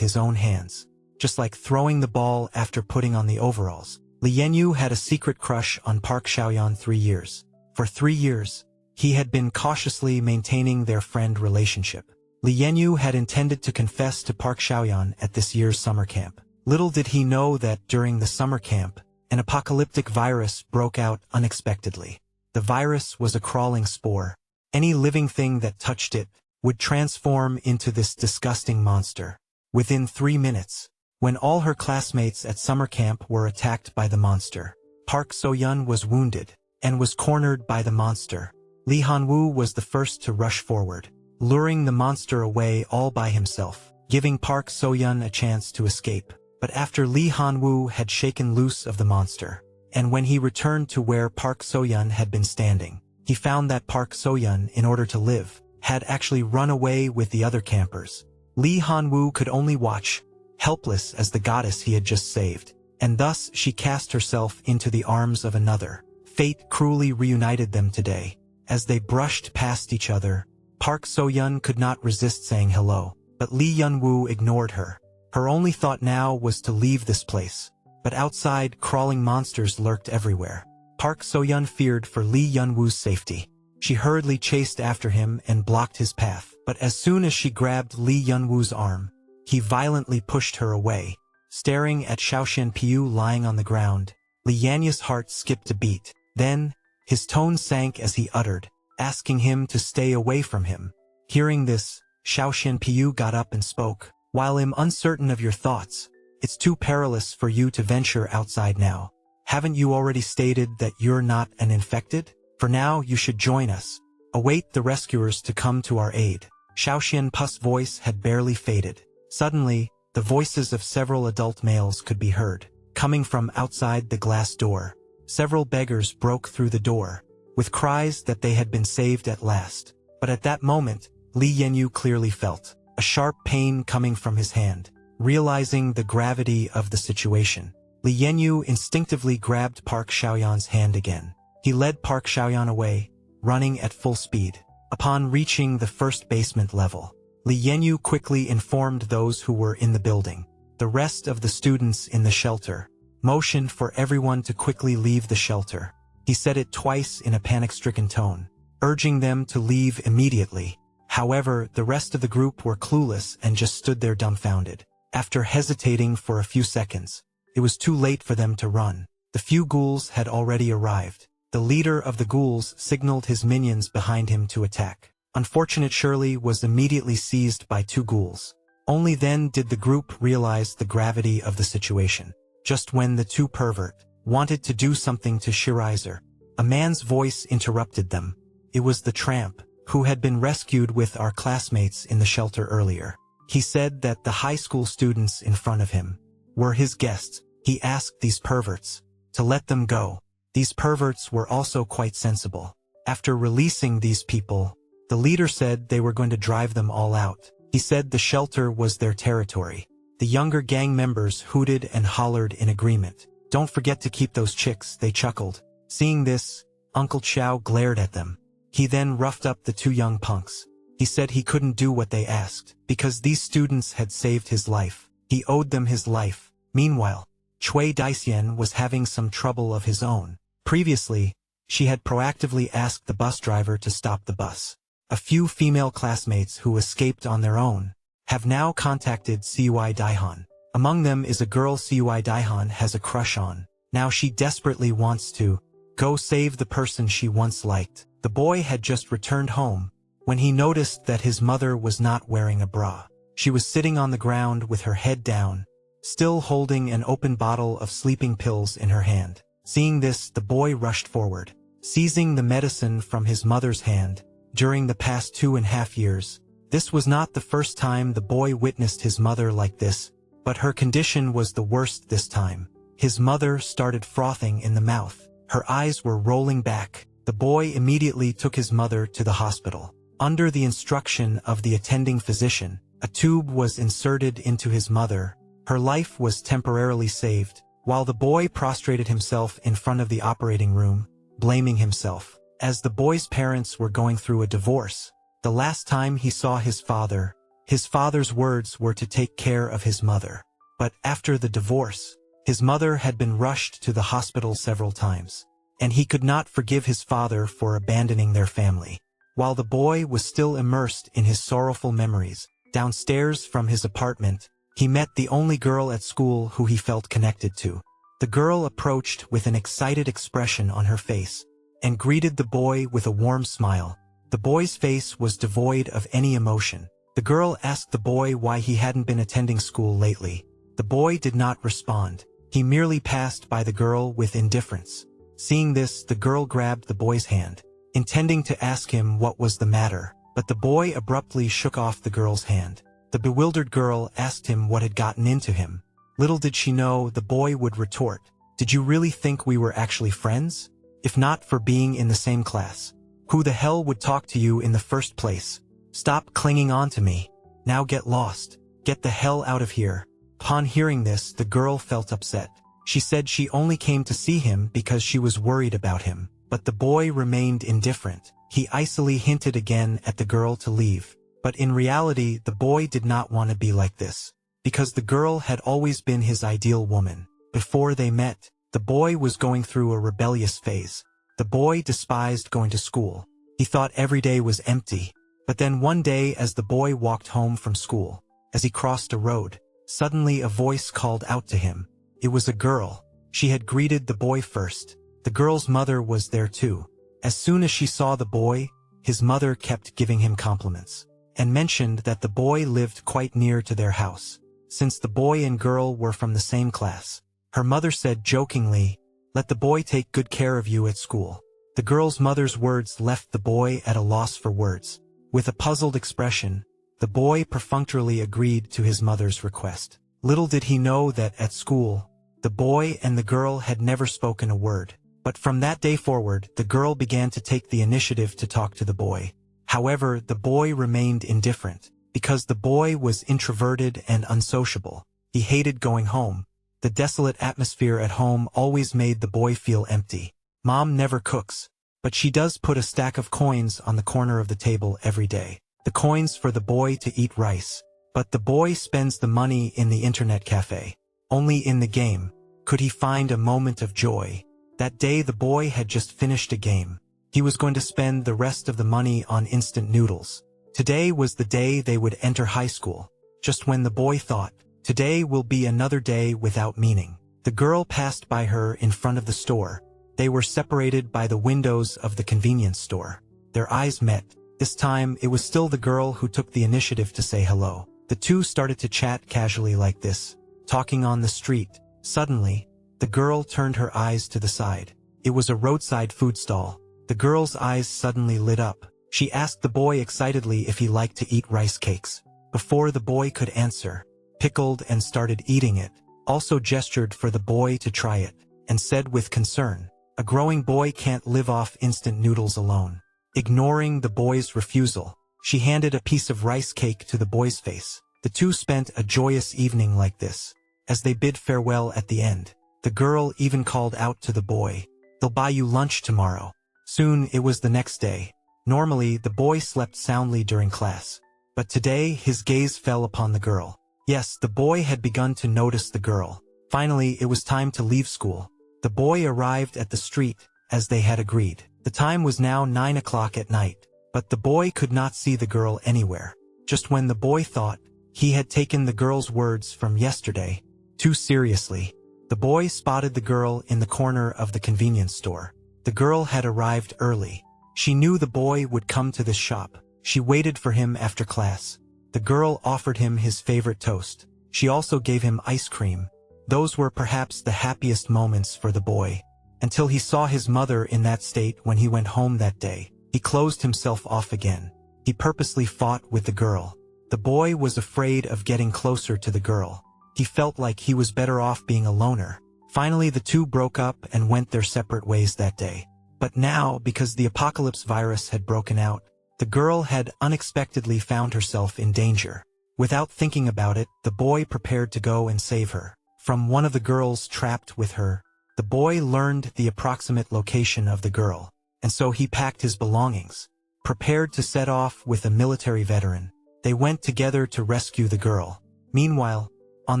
his own hands. Just like throwing the ball after putting on the overalls. Li Yanyu had a secret crush on Park Xiaoyan 3 years. For 3 years, he had been cautiously maintaining their friend relationship. Li Yanyu had intended to confess to Park Xiaoyan at this year's summer camp. Little did he know that during the summer camp, an apocalyptic virus broke out unexpectedly. The virus was a crawling spore. Any living thing that touched it would transform into this disgusting monster. Within 3 minutes, when all her classmates at summer camp were attacked by the monster, Park So-yeon was wounded and was cornered by the monster. Lee Han-woo was the first to rush forward, luring the monster away all by himself, giving Park So-yeon a chance to escape. But after Lee Han-woo had shaken loose of the monster, and when he returned to where Park So-yeon had been standing, he found that Park So-yeon, in order to live, had actually run away with the other campers. Lee Han-woo could only watch, helpless as the goddess he had just saved, and thus she cast herself into the arms of another. Fate cruelly reunited them today. As they brushed past each other, Park So-yeon could not resist saying hello, but Lee Yun-woo ignored her. Her only thought now was to leave this place. But outside, crawling monsters lurked everywhere. Park So-yeon feared for Lee Yun-woo's safety. She hurriedly chased after him and blocked his path. But as soon as she grabbed Lee Yun-woo's arm, he violently pushed her away. Staring at Xiaoxian Piu lying on the ground, Li Yanyu's heart skipped a beat. Then, his tone sank as he uttered, asking him to stay away from him. Hearing this, Xiaoxian Piu got up and spoke. While I'm uncertain of your thoughts, it's too perilous for you to venture outside now. Haven't you already stated that you're not an infected? For now, you should join us. Await the rescuers to come to our aid. Xiaoxian Pu's voice had barely faded. Suddenly, the voices of several adult males could be heard, coming from outside the glass door. Several beggars broke through the door, with cries that they had been saved at last. But at that moment, Li Yanyu clearly felt a sharp pain coming from his hand. Realizing the gravity of the situation, Li Yanyu instinctively grabbed Park Xiaoyan's hand again. He led Park Xiaoyan away, running at full speed. Upon reaching the first basement level, Li Yanyu quickly informed those who were in the building. The rest of the students in the shelter motioned for everyone to quickly leave the shelter. He said it twice in a panic-stricken tone, urging them to leave immediately. However, the rest of the group were clueless and just stood there dumbfounded. After hesitating for a few seconds, it was too late for them to run. The few ghouls had already arrived. The leader of the ghouls signaled his minions behind him to attack. Unfortunate Shirley was immediately seized by 2 ghouls. Only then did the group realize the gravity of the situation. Just when the 2 pervert wanted to do something to Shirizer, a man's voice interrupted them. It was the tramp, who had been rescued with our classmates in the shelter earlier. He said that the high school students in front of him were his guests. He asked these perverts to let them go. These perverts were also quite sensible. After releasing these people, the leader said they were going to drive them all out. He said the shelter was their territory. The younger gang members hooted and hollered in agreement. Don't forget to keep those chicks, they chuckled. Seeing this, Uncle Chow glared at them. He then roughed up the 2 young punks. He said he couldn't do what they asked, because these students had saved his life. He owed them his life. Meanwhile, Chui Daisien was having some trouble of his own. Previously, she had proactively asked the bus driver to stop the bus. A few female classmates who escaped on their own have now contacted Cui Daihan. Among them is a girl Cui Daihan has a crush on. Now she desperately wants to go save the person she once liked. The boy had just returned home when he noticed that his mother was not wearing a bra. She was sitting on the ground with her head down, still holding an open bottle of sleeping pills in her hand. Seeing this, the boy rushed forward, seizing the medicine from his mother's hand. During the past 2.5 years, this was not the first time the boy witnessed his mother like this, but her condition was the worst this time. His mother started frothing in the mouth. Her eyes were rolling back. The boy immediately took his mother to the hospital. Under the instruction of the attending physician, A tube was inserted into his mother. Her life was temporarily saved, while the boy prostrated himself in front of the operating room, blaming himself. As the boy's parents were going through a divorce, the last time he saw his father's words were to take care of his mother. But after the divorce, his mother had been rushed to the hospital several times, and he could not forgive his father for abandoning their family. While the boy was still immersed in his sorrowful memories, downstairs from his apartment, he met the only girl at school who he felt connected to. The girl approached with an excited expression on her face, and greeted the boy with a warm smile. The boy's face was devoid of any emotion. The girl asked the boy why he hadn't been attending school lately. The boy did not respond. He merely passed by the girl with indifference. Seeing this, the girl grabbed the boy's hand, intending to ask him what was the matter, but the boy abruptly shook off the girl's hand. The bewildered girl asked him what had gotten into him. Little did she know the boy would retort, "Did you really think we were actually friends? If not for being in the same class, who the hell would talk to you in the first place? Stop clinging on to me. Now get lost. Get the hell out of here." Upon hearing this, the girl felt upset. She said she only came to see him because she was worried about him. But the boy remained indifferent. He icily hinted again at the girl to leave. But in reality, the boy did not want to be like this, because the girl had always been his ideal woman. Before they met, the boy was going through a rebellious phase. The boy despised going to school. He thought every day was empty. But then one day, as the boy walked home from school, as he crossed a road, suddenly a voice called out to him. It was a girl. She had greeted the boy first. The girl's mother was there too. As soon as she saw the boy, his mother kept giving him compliments, and mentioned that the boy lived quite near to their house. Since the boy and girl were from the same class, her mother said jokingly, "Let the boy take good care of you at school." The girl's mother's words left the boy at a loss for words. With a puzzled expression, the boy perfunctorily agreed to his mother's request. Little did he know that at school, the boy and the girl had never spoken a word. But from that day forward, the girl began to take the initiative to talk to the boy. However, the boy remained indifferent, because the boy was introverted and unsociable. He hated going home. The desolate atmosphere at home always made the boy feel empty. Mom never cooks, but she does put a stack of coins on the corner of the table every day. The coins for the boy to eat rice. But the boy spends the money in the internet cafe. Only in the game could he find a moment of joy. That day the boy had just finished a game. He was going to spend the rest of the money on instant noodles. Today was the day they would enter high school. Just when the boy thought, today will be another day without meaning, the girl passed by her in front of the store. They were separated by the windows of the convenience store. Their eyes met. This time, it was still the girl who took the initiative to say hello. The two started to chat casually like this, talking on the street. Suddenly, the girl turned her eyes to the side. It was a roadside food stall. The girl's eyes suddenly lit up. She asked the boy excitedly if he liked to eat rice cakes. Before the boy could answer, pickled and started eating it, also gestured for the boy to try it, and said with concern, "A growing boy can't live off instant noodles alone." Ignoring the boy's refusal, she handed a piece of rice cake to the boy's face. The two spent a joyous evening like this. As they bid farewell at the end, the girl even called out to the boy, "They'll buy you lunch tomorrow." Soon it was the next day. Normally, the boy slept soundly during class. But today, his gaze fell upon the girl. Yes, the boy had begun to notice the girl. Finally, it was time to leave school. The boy arrived at the street, as they had agreed. The time was now 9 o'clock at night, but the boy could not see the girl anywhere. Just when the boy thought he had taken the girl's words from yesterday too seriously, the boy spotted the girl in the corner of the convenience store. The girl had arrived early. She knew the boy would come to this shop. She waited for him after class. The girl offered him his favorite toast. She also gave him ice cream. Those were perhaps the happiest moments for the boy, until he saw his mother in that state when he went home that day. He closed himself off again. He purposely fought with the girl. The boy was afraid of getting closer to the girl. He felt like he was better off being a loner. Finally, the two broke up and went their separate ways that day. But now, because the apocalypse virus had broken out, the girl had unexpectedly found herself in danger. Without thinking about it, the boy prepared to go and save her from one of the girls trapped with her. The boy learned the approximate location of the girl, and so he packed his belongings, prepared to set off with a military veteran. They went together to rescue the girl. Meanwhile, on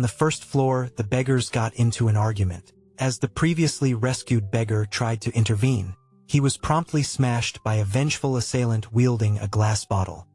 the first floor, the beggars got into an argument. As the previously rescued beggar tried to intervene, he was promptly smashed by a vengeful assailant wielding a glass bottle.